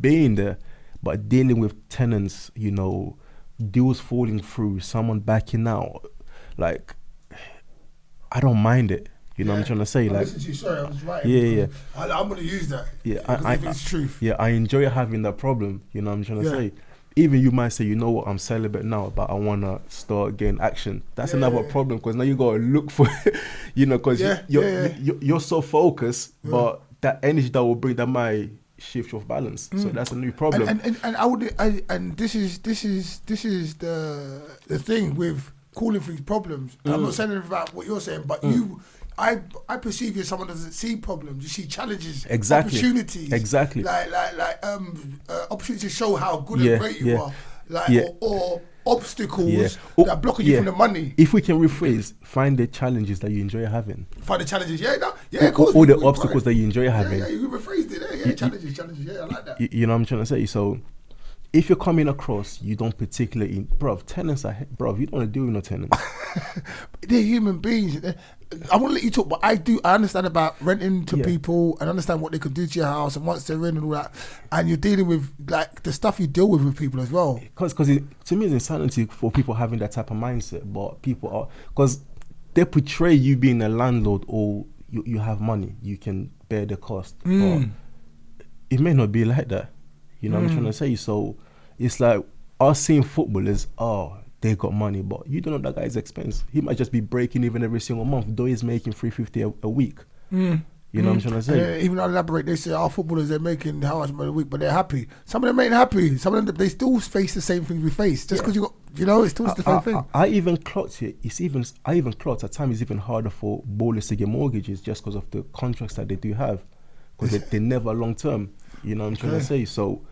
being there, but dealing with tenants, deals falling through, someone backing out, like, I don't mind it. You know what I'm trying to say? Like, listen to you, sorry, I was right. I'm going to use that. It's truth. Yeah, I enjoy having that problem. You know what I'm trying to say? Even you might say, you know what, I'm celibate now, but I want to start getting action. That's another problem, because now you got to look for, because you're so focused, but that energy that will bring that might shift your balance. So that's a new problem. And this is the thing with calling for these problems. I'm not saying anything about what you're saying, but I perceive you as someone that doesn't see problems. You see challenges, opportunities, like opportunities to show how good and great you are, or obstacles that are blocking you from the money. If we can rephrase, find the challenges that you enjoy having. Find the challenges, of course. All the obstacles that you enjoy having. Yeah, you rephrased it. Challenges. I like that. You know what I'm trying to say? So, if you're coming across, you don't particularly, tenants are, you don't want to deal with no tenants. They're human beings. I want to let you talk, but I understand about renting to people and understand what they can do to your house, and once they're in and all that, and you're dealing with like the stuff you deal with people as well. Because to me it's insanity for people having that type of mindset, but people are, because they portray you being a landlord, or you have money, you can bear the cost, but it may not be like that. You know what I'm trying to say? So it's like us seeing footballers, they got money, but you don't know that guy's expense. He might just be breaking even every single month, though he's making $350 a week. You know what I'm trying to say? Even I elaborate, they say our footballers, they're making how much money a week, but they're happy. Some of them ain't happy. Some of them, they still face the same things we face. Just because it's still the same thing. I even clocked it. I even clocked at times it's even harder for ballers to get mortgages just because of the contracts that they do have, because they're never long term. You know what I'm trying to say? So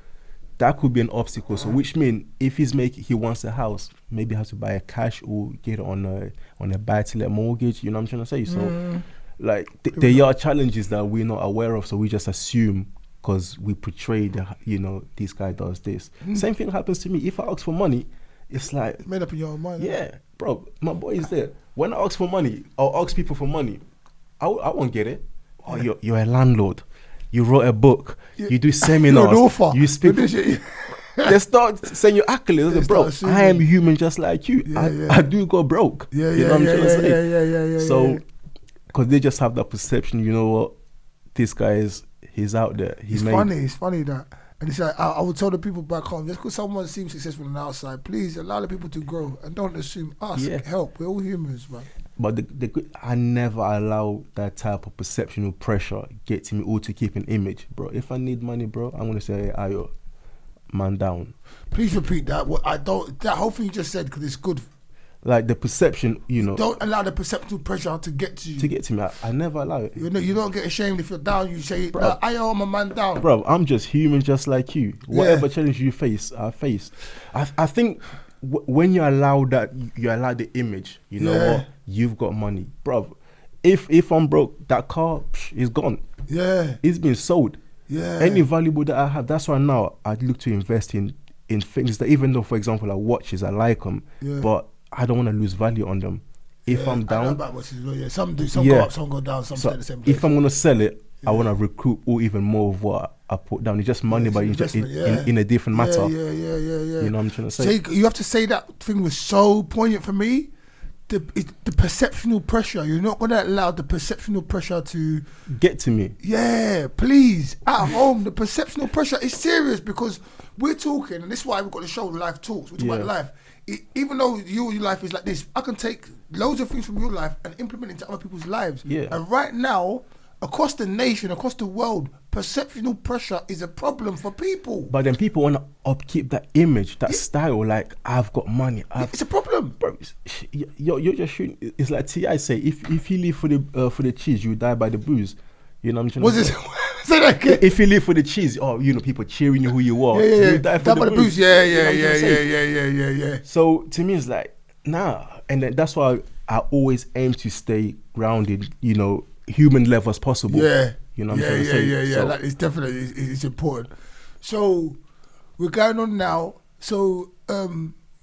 that could be an obstacle. So which means if he wants a house, maybe has to buy a cash or get it on a buy-to-let mortgage. You know what I'm trying to say? So like there are challenges that we're not aware of, so we just assume because we portray that this guy does this. Same thing happens to me. If I ask for money, it's like it's made up in your own mind. Yeah, bro, my boy is there. When I ask for money, I'll ask people for money. I won't get it. Oh, you're a landlord. You wrote a book. You do seminars. You speak. They start saying your accolades, bro. I am human just like you. I do go broke. You know what I'm trying to say? So, because they just have that perception, you know what? This guy he's out there. It's funny that. And it's like, I would tell the people back home, just because someone seems successful on the outside, please allow the people to grow and don't assume us. Help. We're all humans, man. But I never allow that type of perception or pressure get to me, or to keep an image, bro. If I need money, bro, I'm gonna say, "Ayo, man down." Please repeat that. That whole thing you just said, because it's good. like the perception, Don't allow the perceptual pressure to get to you. To get to me, I never allow it. You don't get ashamed if you're down. You say, I am a man down. Bro, I'm just human, just like you. Whatever challenge you face, I face. I think when you allow the image, you know what, you've got money, bro. If I'm broke, that car is gone. Yeah, it's been sold. Yeah, any valuable that I have, that's why now I look to invest in things that, even though, for example, like watches, I like them, but I don't want to lose value on them. If I'm down, I know about watches, some do, some go up, some go down, some stay at the same place. If I'm gonna sell it, I want to recoup or even more of what I put down. It's just money, but in a different matter. Yeah. You know what I'm trying to say? So you have to say that thing was so poignant for me. The perceptional pressure. You're not gonna allow the perceptional pressure to get to me. Yeah, please. At home, the perceptional pressure is serious, because we're talking, and this is why we've got the show Life Talks. We're talking about life. Even though your life is like this, I can take loads of things from your life and implement into other people's lives. Yeah. And right now, across the nation, across the world, perceptional pressure is a problem for people. But then people want to upkeep that image, that style, like, I've got money. It's a problem. Bro, you're just shooting. It's like T.I. say, if you live for the cheese, you die by the booze. You know what I'm trying to say? Say that again. If you live for the cheese, people cheering you who you are. Yeah. You die for the booze. Yeah. So to me, it's like, nah. And then that's why I always aim to stay grounded, human level as possible. Yeah. You know what I'm trying to say? Yeah. So, like, it's definitely, it's important. So we're going on now. So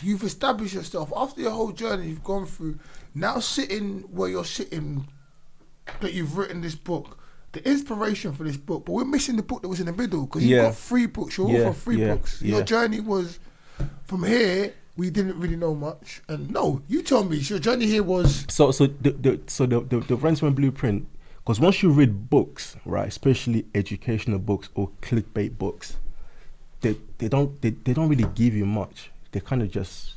you've established yourself after your whole journey you've gone through. Now sitting where you're sitting, that you've written this book, the inspiration for this book, but we're missing the book that was in the middle, because you've got 3 books. You're all for 3 books. Your journey was from here. We didn't really know much, and no, you told me your journey here was the Rentsman Blueprint. Because once you read books, right, especially educational books or clickbait books, they don't really give you much. They kind of just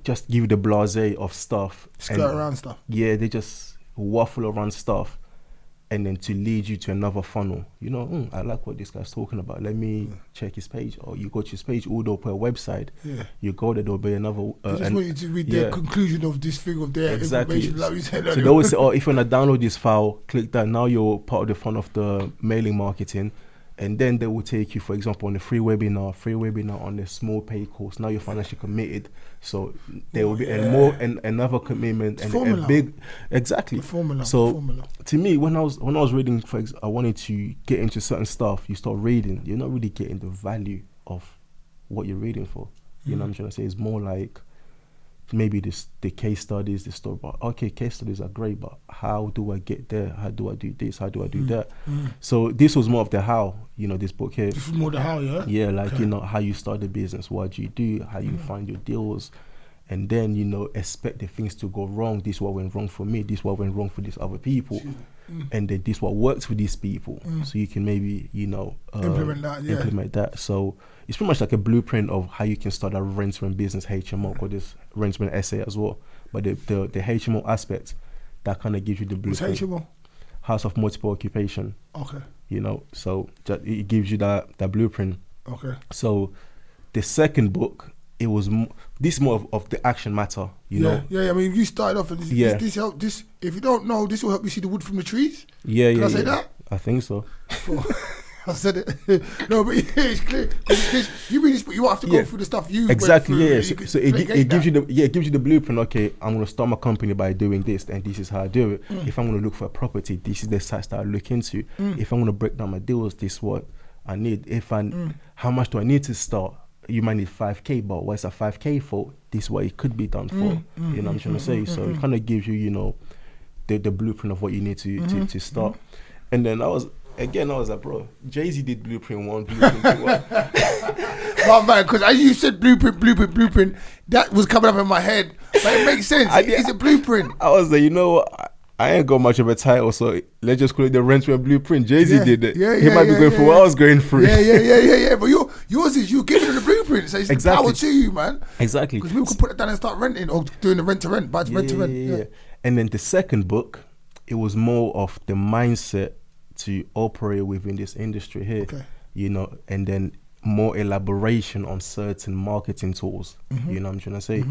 give you the blasé of stuff, skirt around stuff. Yeah, they just waffle around stuff, and then to lead you to another funnel. I like what this guy's talking about. Let me check his page. Or you go to his page, or they'll put a website. Yeah. You go there, there'll be another. I just want you to read their conclusion of this thing, of their information. Like you said, so they always say, if you want to download this file, click that. Now you're part of the fun of the mailing marketing. And then they will take you, for example, on the free webinar on the small pay course. Now you're financially committed, so there will be another commitment and formula. A big formula. So to me, when I was reading, I wanted to get into certain stuff. You start reading, you're not really getting the value of what you're reading for. You know what I'm trying to say? It's more like maybe the case studies, the story about, okay, case studies are great, but how do I get there? How do I do this? How do I do that? So this was more of the how, this book here. This is more the how, yeah? Yeah, like, how you start the business, what you do, how you find your deals, and then, expect the things to go wrong. This is what went wrong for me, this is what went wrong for these other people. And then this what works for these people. So you can maybe, implement that. So it's pretty much like a blueprint of how you can start a Rentsman business, HMO, or this Rentsman essay as well. But the HMO aspect, that kind of gives you the blueprint. What's HMO? House of Multiple Occupation. Okay. So it gives you that blueprint. Okay. So the second book, it was this more of the action matter, know. Yeah. I mean, you started off, and this help. This, if you don't know, this will help you see the wood from the trees. Yeah. Can I say that? I think so. I said it. No, but it's clear. You read this, but you have to go through the stuff you exactly. Went through. So it gives you the blueprint. Okay, I'm gonna start my company by doing this, and this is how I do it. If I'm gonna look for a property, this is the sites that I look into. If I'm gonna break down my deals, this is what I need. How much do I need to start? You might need 5K, but what's a 5K for? This is what it could be done for. You know what I'm trying to say? So it kind of gives you, the blueprint of what you need to start. And then I was like, bro, Jay-Z did blueprint 1, blueprint 2. Oh man, because as you said blueprint, that was coming up in my head. But it makes sense. It's a blueprint. I was like, I ain't got much of a title, so let's just call it the Rentsman Blueprint. Jay-Z did it. He might be going through what I was going through. Yeah. But yours is you giving it the blueprint. So it's power to you, man. Exactly. Because people can put it down and start renting or doing the rent to rent, but rent to rent. Yeah. And then the second book, it was more of the mindset to operate within this industry here. Okay. And then more elaboration on certain marketing tools. You know what I'm trying to say?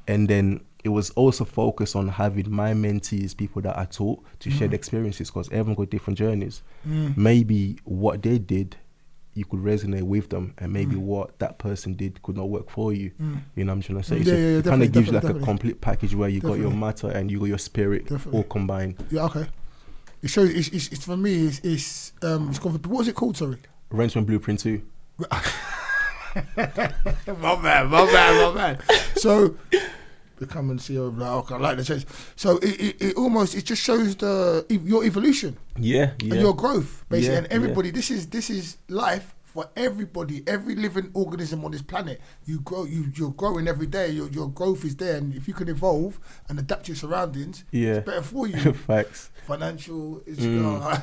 And then it was also focused on having my mentees, people that I taught, to share the experiences, because everyone got different journeys. Maybe what they did, you could resonate with them, and maybe what that person did could not work for you. You know what I'm trying to say? So it kind of gives you like a complete package where you got your matter and you got your spirit all combined. Yeah, okay. It shows. It's for me. It's called, what was it called? Sorry. Arrangement Blueprint 2. my man. So become and CEO of like, okay, I like the change. So it just shows your evolution. Yeah. And your growth, basically. And everybody, this is life for everybody, every living organism on this planet. You grow, you're growing every day. Your growth is there, and if you can evolve and adapt to your surroundings, it's better for you. Facts. Financial is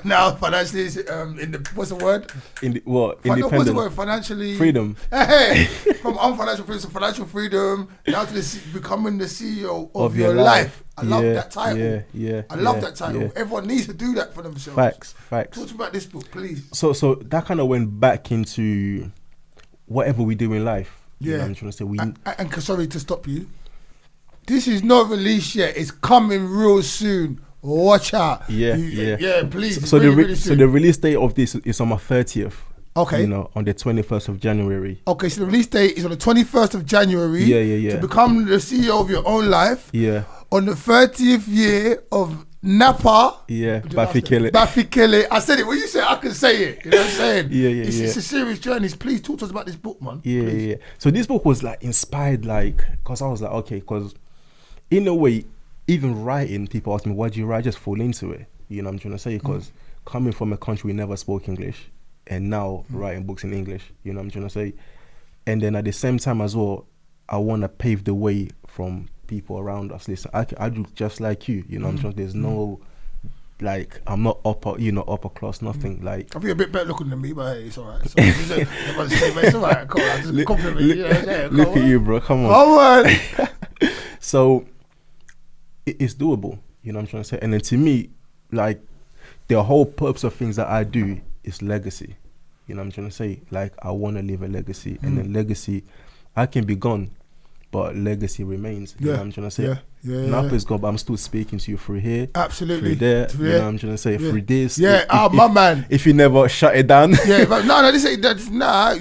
now financially is in the what's the word? Independent. What's the word? Financially freedom. Hey, from unfinancial freedom to financial freedom, now to becoming the CEO of your life. I love that title. I love that title. Everyone needs to do that for themselves. Facts. Talk to me about this book, please. So that kind of went back into whatever we do in life. You know what I'm trying to say. And sorry to stop you. This is not released yet. It's coming real soon. Watch out. Yeah, please. So the release date of this is on my 30th. Okay. You know, on the 21st of January. Okay, so the release date is on the 21st of January. Yeah. To become the CEO of your own life. Yeah. On the 30th year of Napa. Yeah, Bafikele. Bafikele. I said it. When you say it, I can say it. You know what I'm saying? It's a serious journey. Please talk to us about this book, man. Yeah. So this book was like inspired, like, because I was like, okay, because in a way, even writing, people ask me, why do you write? I just fall into it. You know what I'm trying to say? Because coming from a country we never spoke English, and now writing books in English, you know what I'm trying to say? And then at the same time as well, I want to pave the way from people around us. Listen, I do just like you know what I'm trying to say? There's no, like, I'm not upper class, nothing. Like, I feel a bit better looking than me, but hey, it's alright. It's alright. Come on, I just compliment you. Look at you, bro. Come on. So it's doable, you know what I'm trying to say? And then to me, like, the whole purpose of things that I do is legacy. You know what I'm trying to say? Like, I want to leave a legacy. And then legacy, I can be gone, but legacy remains. You know what I'm trying to say? Nappa's gone, but I'm still speaking to you through here. Absolutely. Through there. You know what I'm trying to say? Through this. My man. If you never shut it down. But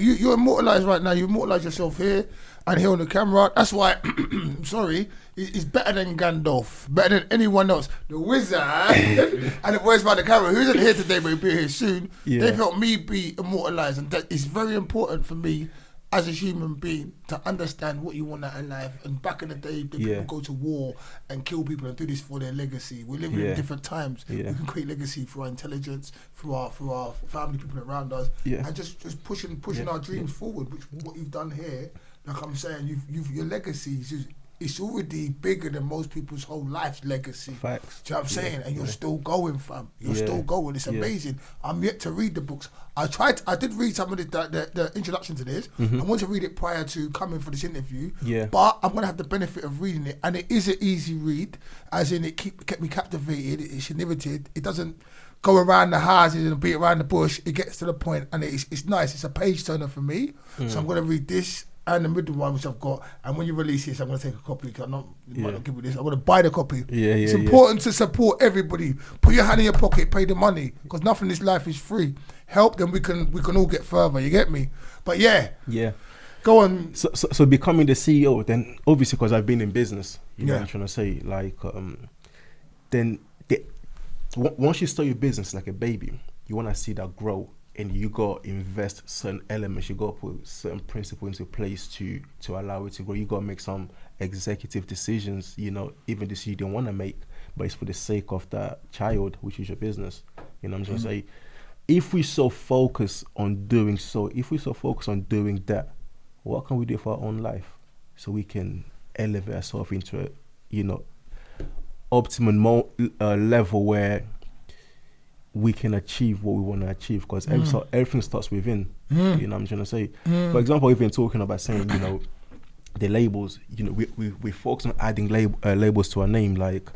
you're immortalized right now. You immortalize yourself here and here on the camera. That's why, sorry, it's better than Gandalf, better than anyone else. The wizard and the voice by the camera, who isn't here today but will be here soon, they've helped me be immortalized. And that is very important for me as a human being to understand what you want out of life. And back in the day, the people go to war and kill people and do this for their legacy. We're living in different times. We can create legacy through our intelligence, through our family, people around us, and just pushing our dreams forward. Which what you've done here, like I'm saying, your legacy it's already bigger than most people's whole life's legacy. Facts. Do you know what I'm saying? And you're still going, fam. You're still going. It's amazing. I'm yet to read the books. I did read some of the introduction to this. I want to read it prior to coming for this interview. But I'm going to have the benefit of reading it. And it is an easy read, as in it kept me captivated. It's riveted. It doesn't go around the houses and beat around the bush. It gets to the point, and it's nice. It's a page turner for me. So I'm going to read this and the middle one, which I've got. And when you release this, I'm going to take a copy, because you might not give me this. I'm going to buy the copy. It's important to support everybody. Put your hand in your pocket, pay the money, because nothing in this life is free. Help, then we can all get further. You get me? But go on. So becoming the CEO, then obviously, because I've been in business, you know what I'm trying to say, like, then once you start your business like a baby, you want to see that grow. And you got to invest certain elements. You got to put certain principles into place to allow it to grow. You got to make some executive decisions, you know, even decisions you don't want to make, but it's for the sake of that child, which is your business. You know what I'm trying to say? If we so focus on doing that, what can we do for our own life so we can elevate ourselves into a, you know, optimum level where we can achieve what we want to achieve, because everything starts within. You know what I'm trying to say? For example, we've been talking about saying, you know, the labels, you know, we focus on adding labels to our name, like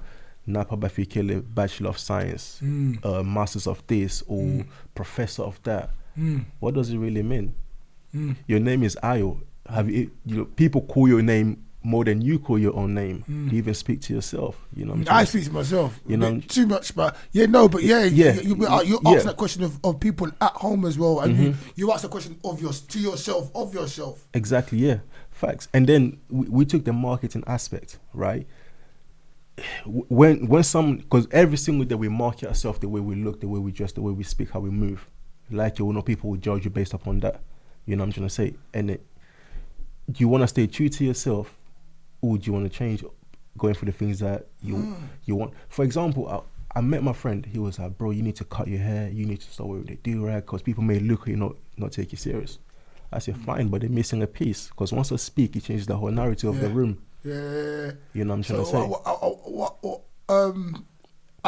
Napa Bafikele, Bachelor of Science, Masters of this, or Professor of that. What does it really mean? Your name is Ayo. You know, people call your name more than you call your own name. You even speak to yourself. You know, I speak to myself. You know, too much, but you ask that question of people at home as well, and you ask the question of yourself. Exactly. Yeah. Facts. And then we took the marketing aspect, right? When some, because every single day we market ourselves, the way we look, the way we dress, the way we speak, how we move. Like, you know, people will judge you based upon that. You know what I'm trying to say? And do you want to stay true to yourself, or do you want to change, going for the things that you want? For example, I met my friend. He was like, bro, you need to cut your hair. You need to start wearing the do-rag, because people may look at you, not take you serious. I said, fine, but they're missing a piece, because once I speak, it changes the whole narrative of the room. Yeah. You know what I'm trying to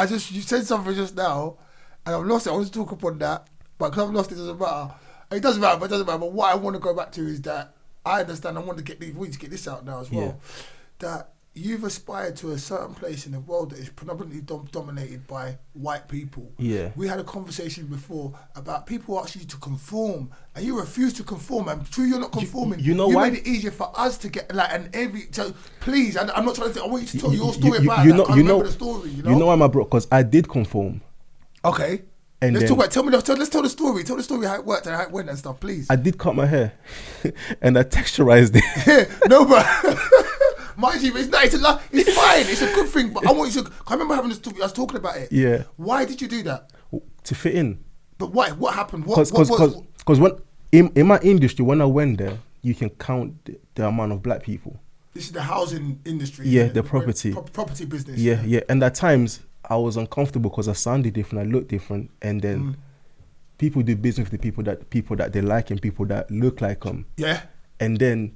say? You said something just now, and I've lost it. I want to talk upon that, but because I've lost it, doesn't matter. It doesn't matter, but what I want to go back to is that I understand, I want to get this out now as well, that you've aspired to a certain place in the world that is predominantly dominated by white people. Yeah. We had a conversation before about people asking you to conform, and you refuse to conform, and true, you're not conforming. You know why? You made it easier for us to get, so please, I'm not trying to, I want you to tell your story about it. I can't remember the story, you know? You know why, my bro? Because I did conform. Okay. And let's tell the story. Tell the story how it worked and how it went and stuff, please. I did cut my hair, and I texturized it. No, but mind you, it's fine. It's a good thing. But I want you to. I remember having this talk. I was talking about it. Yeah. Why did you do that? To fit in. But why? What happened? Because when in my industry, when I went there, you can count the amount of black people. This is the housing industry. Yeah, the property. Property business. Yeah. And at times, I was uncomfortable because I sounded different, I looked different, and then people do business with the people that they like and people that look like them. Yeah. And then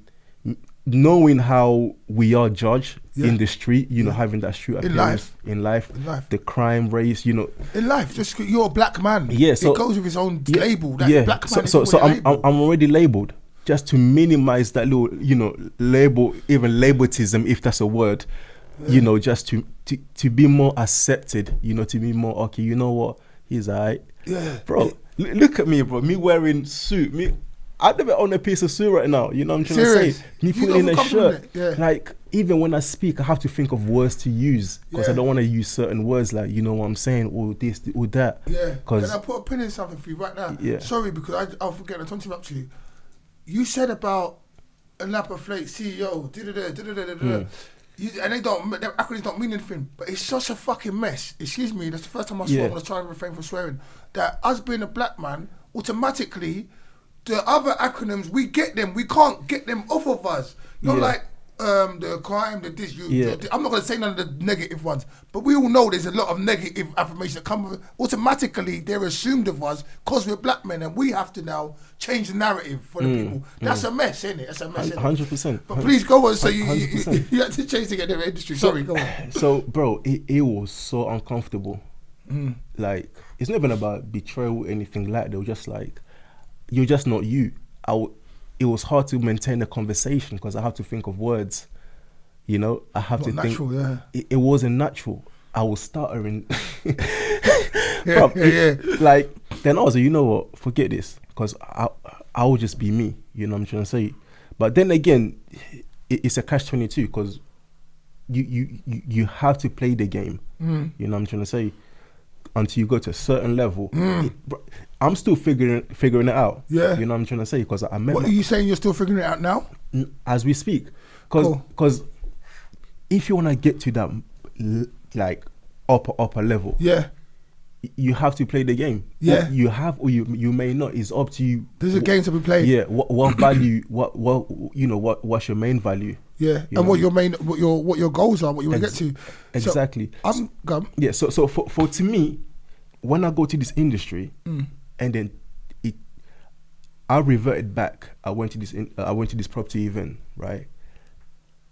knowing how we are judged in the street, you know, having that street appearance in life, the crime race, you know, in life, just you're a black man. Yeah, so it goes with its own label. That black man. So I'm already labeled, just to minimize that little, you know, label, even labeltism, if that's a word. You know, just to be more accepted, you know, to be more, okay, you know what, he's alright. Yeah. Bro, look at me, bro. Me wearing suit. I never own a piece of suit right now. You know what I'm trying to say? Me putting in a shirt. Yeah. Like, even when I speak, I have to think of words to use, because I don't want to use certain words, like, you know what I'm saying, or this, or that. Yeah. Can I put a pin in something for you right now? Yeah. Sorry, because I'll forget. I don't interrupt you. You said about a Napa Flake CEO, and their acronyms don't mean anything, but it's such a fucking mess. Excuse me, that's the first time I swore. I'm gonna try and refrain from swearing. That us being a black man, automatically, the other acronyms, we get them. We can't get them off of us. Not like the crime, the this. I'm not gonna say none of the negative ones, but we all know there's a lot of negative affirmation that come with it. Automatically, they're assumed of us because we're black men, and we have to now change the narrative for the people. That's a mess, isn't it? That's a mess. 100%. But please go on. So you had to change to get the industry. Sorry, go on. So, bro, it was so uncomfortable. Like, it's not even about betrayal or anything like that. They were just like, you're just not you. It was hard to maintain a conversation because I have to think of words. You know, I have to natural, think. It wasn't natural. I was stuttering. Like, then I was like, you know what? Forget this, because I will just be me. You know what I'm trying to say? But then again, it's a catch-22, because you have to play the game. You know what I'm trying to say? Until you go to a certain level. I'm still figuring it out. Yeah. You know what I'm trying to say? Because I met. What are you saying? You're still figuring it out now? As we speak. Because if you want to get to that, like, upper level, you have to play the game. Yeah. You have, or you may not. It's up to you. There's a game to be played. Yeah. What value? What you know? What's your main value? Yeah. And what your goals are? What you want to get to? Exactly. So, yeah. So for to me, when I go to this industry, and then I reverted back. I went to this property event, right?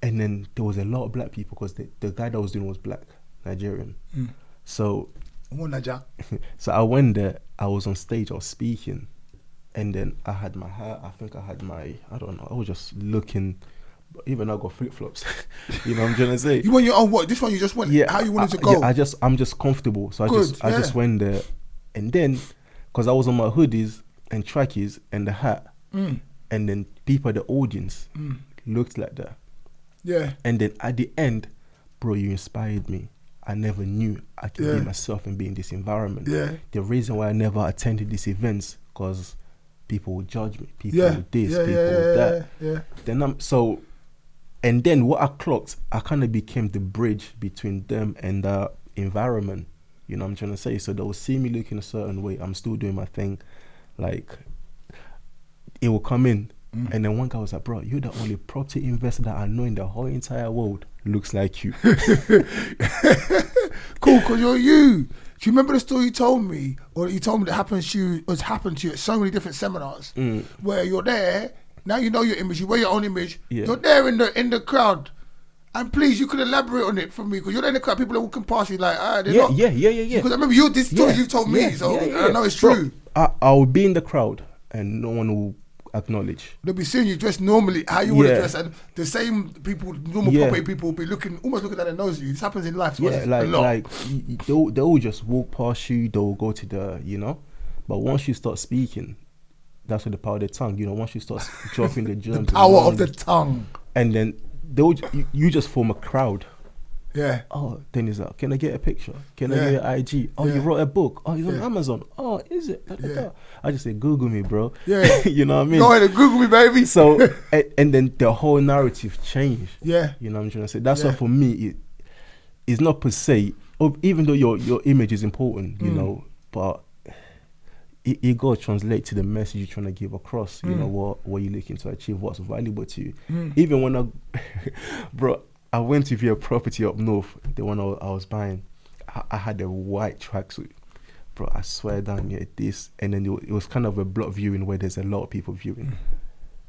And then there was a lot of black people, because the guy that was doing was black, Nigerian. So I went there. I was on stage. I was speaking, and then I had my hair. I think I had I don't know. I was just looking. Even I got flip flops. You know what I'm trying to say? You went your own what? This one you just went. Yeah. How you wanted to go? Yeah, I'm just comfortable. So I just went there, and then because I was on my hoodies and trackies and the hat, and then people at the audience looked like that. Yeah. And then at the end, bro, you inspired me. I never knew I could be myself and be in this environment. Yeah. The reason why I never attended these events, because people would judge me. People would this, people would that. Yeah. And then what I clocked, I kind of became the bridge between them and the environment. You know what I'm trying to say? So they'll see me looking a certain way. I'm still doing my thing. Like, it will come in. And then one guy was like, bro, you're the only property investor that I know in the whole entire world looks like you. Cool, because you're you. Do you remember the story you told me? Or you told me that happened to you at so many different seminars where you're there, now you know your image, you wear your own image, you're there in the crowd. And please, you could elaborate on it for me, because you're there in the crowd, people are walking past you like, they're not. Yeah. Because I remember this story you told me, so I know it's true. I'll be in the crowd and no one will acknowledge. They'll be seeing you dressed normally, how you would dress, and the same people, normal property people, will be almost looking at their nose at you. This happens in life, a lot. Like they'll just walk past you, they'll go to the, but once you start speaking, that's with the power of the tongue, once you start dropping the germs. The power of the tongue. And then you just form a crowd. Yeah. Oh, then he's like, can I get a picture? Can I get your IG? Oh, you wrote a book. Oh, you're on Amazon. Oh, is it? I just say, Google me, bro. Yeah. You know what I mean? Go ahead and Google me, baby. So, and then the whole narrative changed. Yeah. You know what I'm trying to say? That's why for me, it's not per se, even though your image is important, but it got to translate to the message you're trying to give across, what you're looking to achieve, what's valuable to you. Even when bro, I went to view a property up north, the one I was buying. I had a white tracksuit. Bro, I swear down, this. And then it was kind of a block viewing where there's a lot of people viewing.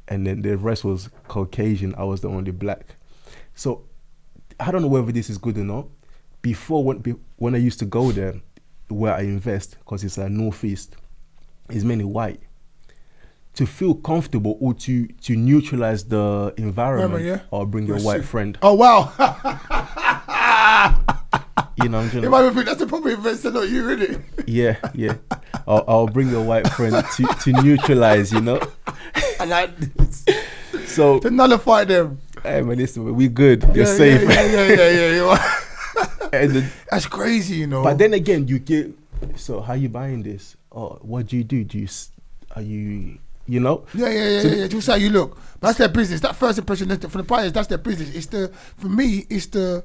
And then the rest was Caucasian. I was the only black. So I don't know whether this is good or not. Before, when I used to go there, where I invest, because it's a northeast, it's mainly white. To feel comfortable or to neutralize the environment, or bring your white friend. Oh, wow. You know what I'm saying? You might think that's the proper investor, not you, really. Yeah. I'll bring your white friend to neutralize, I like this. So to nullify them. Hey man, listen, we good. You're safe. Yeah. That's crazy, But then again, you get. So how you buying this? Oh, what do? Are you? Yeah. Just how you look. But that's their business. That first impression for the buyers, that's their business. For me, it's the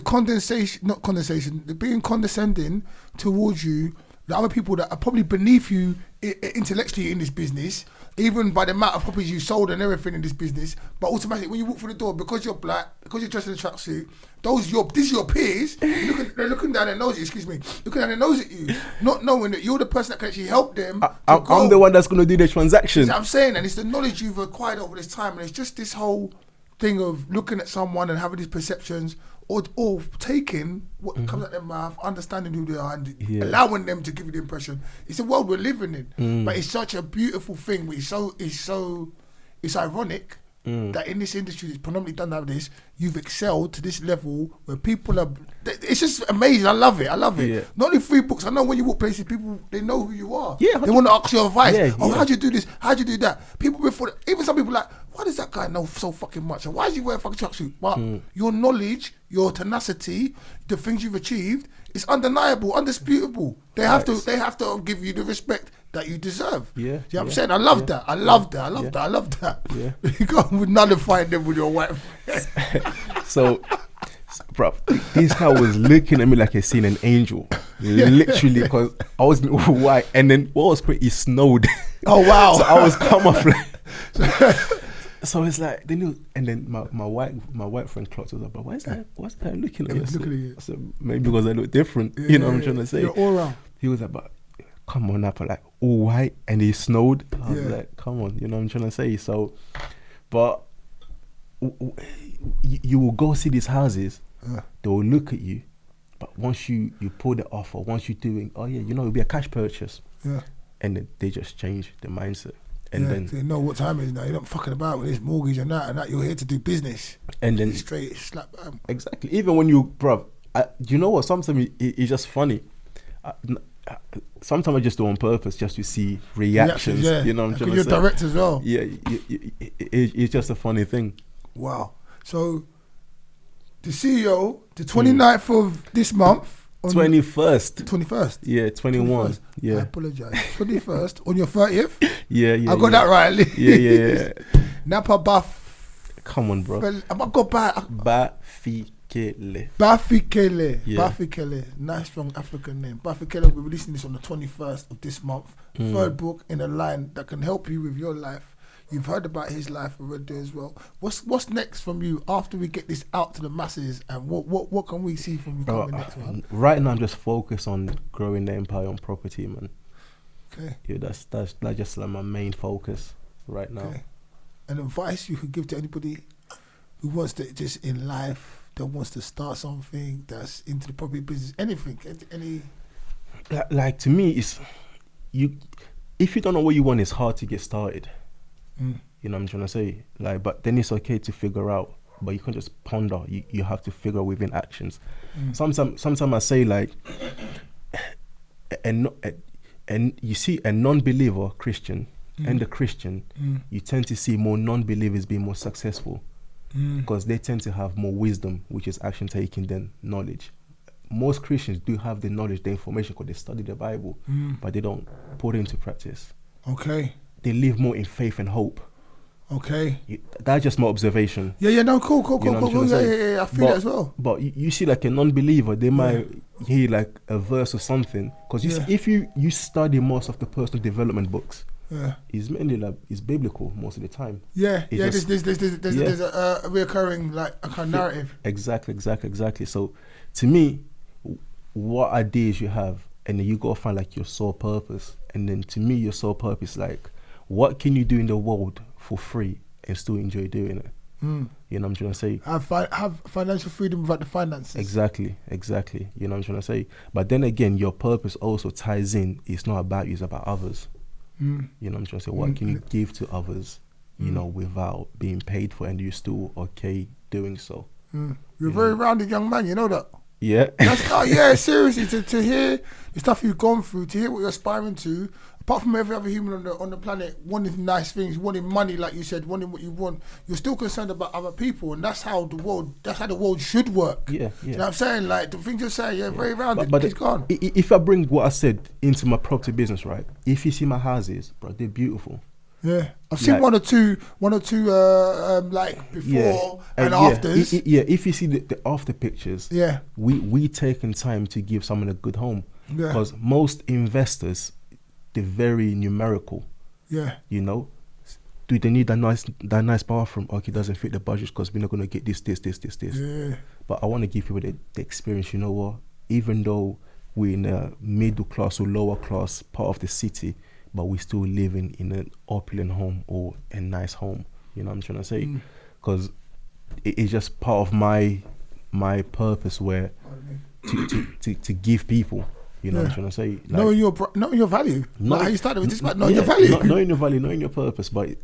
condensation, the being condescending towards you, the other people that are probably beneath you intellectually in this business, even by the amount of properties you sold and everything in this business. But automatically, when you walk through the door, because you're black, because you're dressed in a tracksuit, these are your peers. They're looking down their nose. Looking down their nose at you, not knowing that you're the person that can actually help them. I'm the one that's going to do the transaction. I'm saying, and it's the knowledge you've acquired over this time, and it's just this whole thing of looking at someone and having these perceptions, or taking what comes out their mouth, understanding who they are, and allowing them to give you the impression. It's the world we're living in, but it's such a beautiful thing. But it's ironic that in this industry that's predominantly done nowadays, you've excelled to this level where people are. It's just amazing. I love it. Yeah. Not only free books. I know when you walk places, people they know who you are. Yeah, they want to ask your advice. How'd you do this? How'd you do that? People before, even some people like, why does that guy know so fucking much? And why does he wear a fucking tracksuit? But your knowledge, your tenacity, the things you've achieved, is undeniable, undisputable. They have to give you the respect that you deserve. Yeah. You know what I'm saying? I love that. I love that. Yeah. You go with nullifying them with your white friend. So, bro, this guy was looking at me like he seen an angel. Literally, because I was white. And then what was great, it snowed. Oh, wow. So I was camouflaged. So it's like, and then my white friend clocked us up, but what's that looking at you? So maybe because I look different, you know what I'm trying to say? You're all around. He was like, but come on, Nappa, like all white, and he snowed. I was like, come on, you know what I'm trying to say? So, but you will go see these houses, they will look at you, but once you pull the offer, once you're doing, it'll be a cash purchase. Yeah. And then they just change the mindset. And then they know what time it is now. You're not fucking about with this mortgage and that. You're here to do business. And then straight slap bam. Exactly. Even when do you know what? Sometimes it's just funny. Sometimes I just do on purpose just to see reactions. You know what I'm trying to say? You're direct as well. Yeah, it's just a funny thing. Wow. So the CEO, the 29th of this month. 21st. 21st? Yeah, 21. 21st. Yeah. I apologise. 21st on your 30th? Yeah. I got that right. Yeah. Napa Come on, bro. I got Bafikele. Bafikele. Nice, strong African name. Bafikele, we're releasing this on the 21st of this month. Third book in a line that can help you with your life. You've heard about his life already as well. What's next from you after we get this out to the masses, and what can we see from you coming next, man? Right now, I'm just focused on growing the empire on property, man. Okay. Yeah, that's just like my main focus right now. Okay. An advice you could give to anybody who wants to just in life, that wants to start something, that's into the property business, anything, any. Like to me, it's you. If you don't know what you want, it's hard to get started. You know what I'm trying to say? Like, but then it's okay to figure out, but you can't just ponder. You have to figure within actions. Sometimes I say like, and you see a non-believer Christian and a Christian, you tend to see more non-believers being more successful because they tend to have more wisdom, which is action taking than knowledge. Most Christians do have the knowledge, the information, because they study the Bible, but they don't put it into practice. Okay. They live more in faith and hope. Okay. That's just my observation. Yeah, no, cool. Yeah, I feel that as well. But you see, like a non-believer, they might hear like a verse or something. Because if you study most of the personal development books, it's mainly like, it's biblical most of the time. There's a reoccurring like a kind of narrative. Exactly. So to me, what ideas you have, and then you gotta find like your sole purpose. And then to me, your sole purpose, like, what can you do in the world for free and still enjoy doing it? You know what I'm trying to say? Have financial freedom without the finances. Exactly. You know what I'm trying to say? But then again, your purpose also ties in. It's not about you, it's about others. You know what I'm trying to say? What can you give to others, you know, without being paid for, and you're still okay doing so? You're a very rounded young man, you know that? Yeah. Seriously, to hear the stuff you've gone through, to hear what you're aspiring to, apart from every other human on the planet wanting nice things, wanting money, like you said, wanting what you want, you're still concerned about other people, and that's how the world should work. Yeah. You know what I'm saying? Like the things you're saying, very rounded. But it's gone. If I bring what I said into my property business, right? If you see my houses, bro, they're beautiful. Yeah, I've seen one or two, like before and afters. If you see the after pictures, we taken time to give someone a good home, because most investors, they're very numerical. You know, do they need that nice bathroom? Okay, it doesn't fit the budget because we're not gonna get this. But I want to give people the experience. You know what? Even though we're in a middle class or lower class part of the city, but we still living in an opulent home or a nice home. You know what I'm trying to say? Because it's just part of my purpose, where to give people. You know what I'm trying to say? Like, knowing your value. Like how you started with this, about knowing your value. Knowing your value, knowing your purpose, but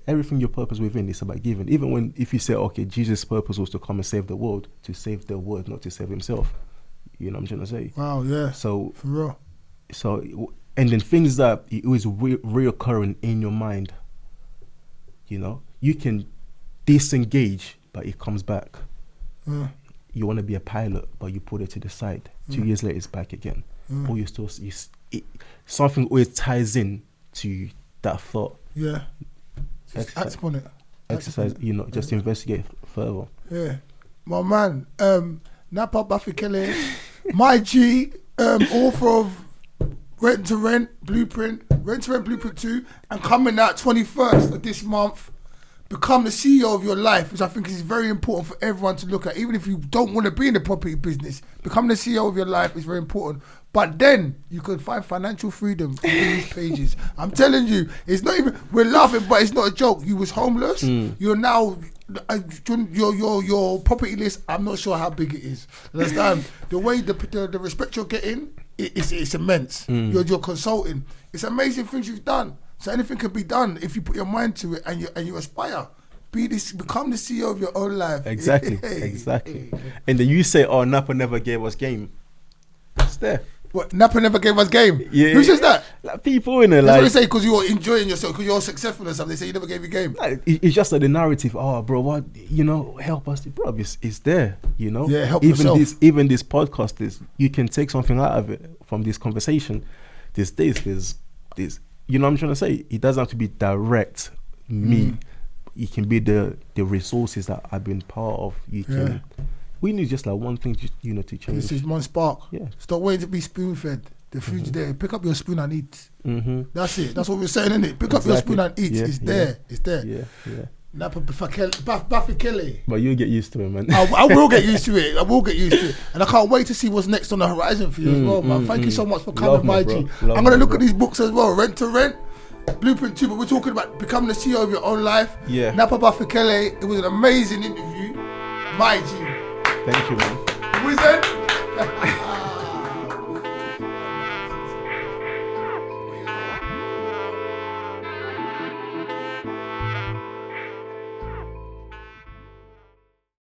everything your purpose within is about giving. Even if you say, okay, Jesus' purpose was to come and save the world, not to save himself. You know what I'm trying to say? Wow, yeah. So for real. So, and then things that it was reoccurring in your mind. You know, you can disengage, but it comes back. You want to be a pilot, but you put it to the side. 2 years later, it's back again. Or something always ties in to that thought. Yeah. Act upon it. Exercise, you know, just investigate further. Yeah. My man, Napa Bafikele, my G, author of Rent to Rent Blueprint 2, and coming out 21st of this month, Become the CEO of your life, which I think is very important for everyone to look at. Even if you don't want to be in the property business, becoming the CEO of your life is very important. But then you can find financial freedom in these pages. I'm telling you, it's not even, we're laughing, but it's not a joke. You was homeless. You're now, your property list, I'm not sure how big it is. Understand? The way the respect you're getting, it's immense. You're consulting. It's amazing things you've done. So anything can be done if you put your mind to it and you aspire. Become the CEO of your own life. Exactly. And then you say, "Oh, Nappa never gave us game." It's there. What, Nappa never gave us game? Yeah. Who says that? Like people in it, That's like what they say, because you're enjoying yourself, because you're successful and stuff. They say you never gave a game. like, it's just like the narrative. Oh, bro, what help us, bro. It's there, Yeah, help even yourself. Even this podcast is. You can take something out of it from this conversation. There's you know what I'm trying to say. It doesn't have to be direct me. It can be the resources that I've been part of. You can. We need just like one thing, to change. This is one spark. Yeah. Stop waiting to be spoon fed. The food's there. Pick up your spoon and eat. Mm-hmm. That's it. That's what we're saying, isn't it? Pick up your spoon and eat. Yeah, It's there. It's there. Yeah. Napa Bafikele. But you'll get used to it, man. I will get used to it. I will get used to it. And I can't wait to see what's next on the horizon for you as well, man. Thank you so much for coming by, G. I'm going to look at these books as well. Rent to Rent, Blueprint 2, but we're talking about becoming the CEO of your own life. Yeah. Napa Bafikele. It was an amazing interview. My G. Thank you, man. Wizard.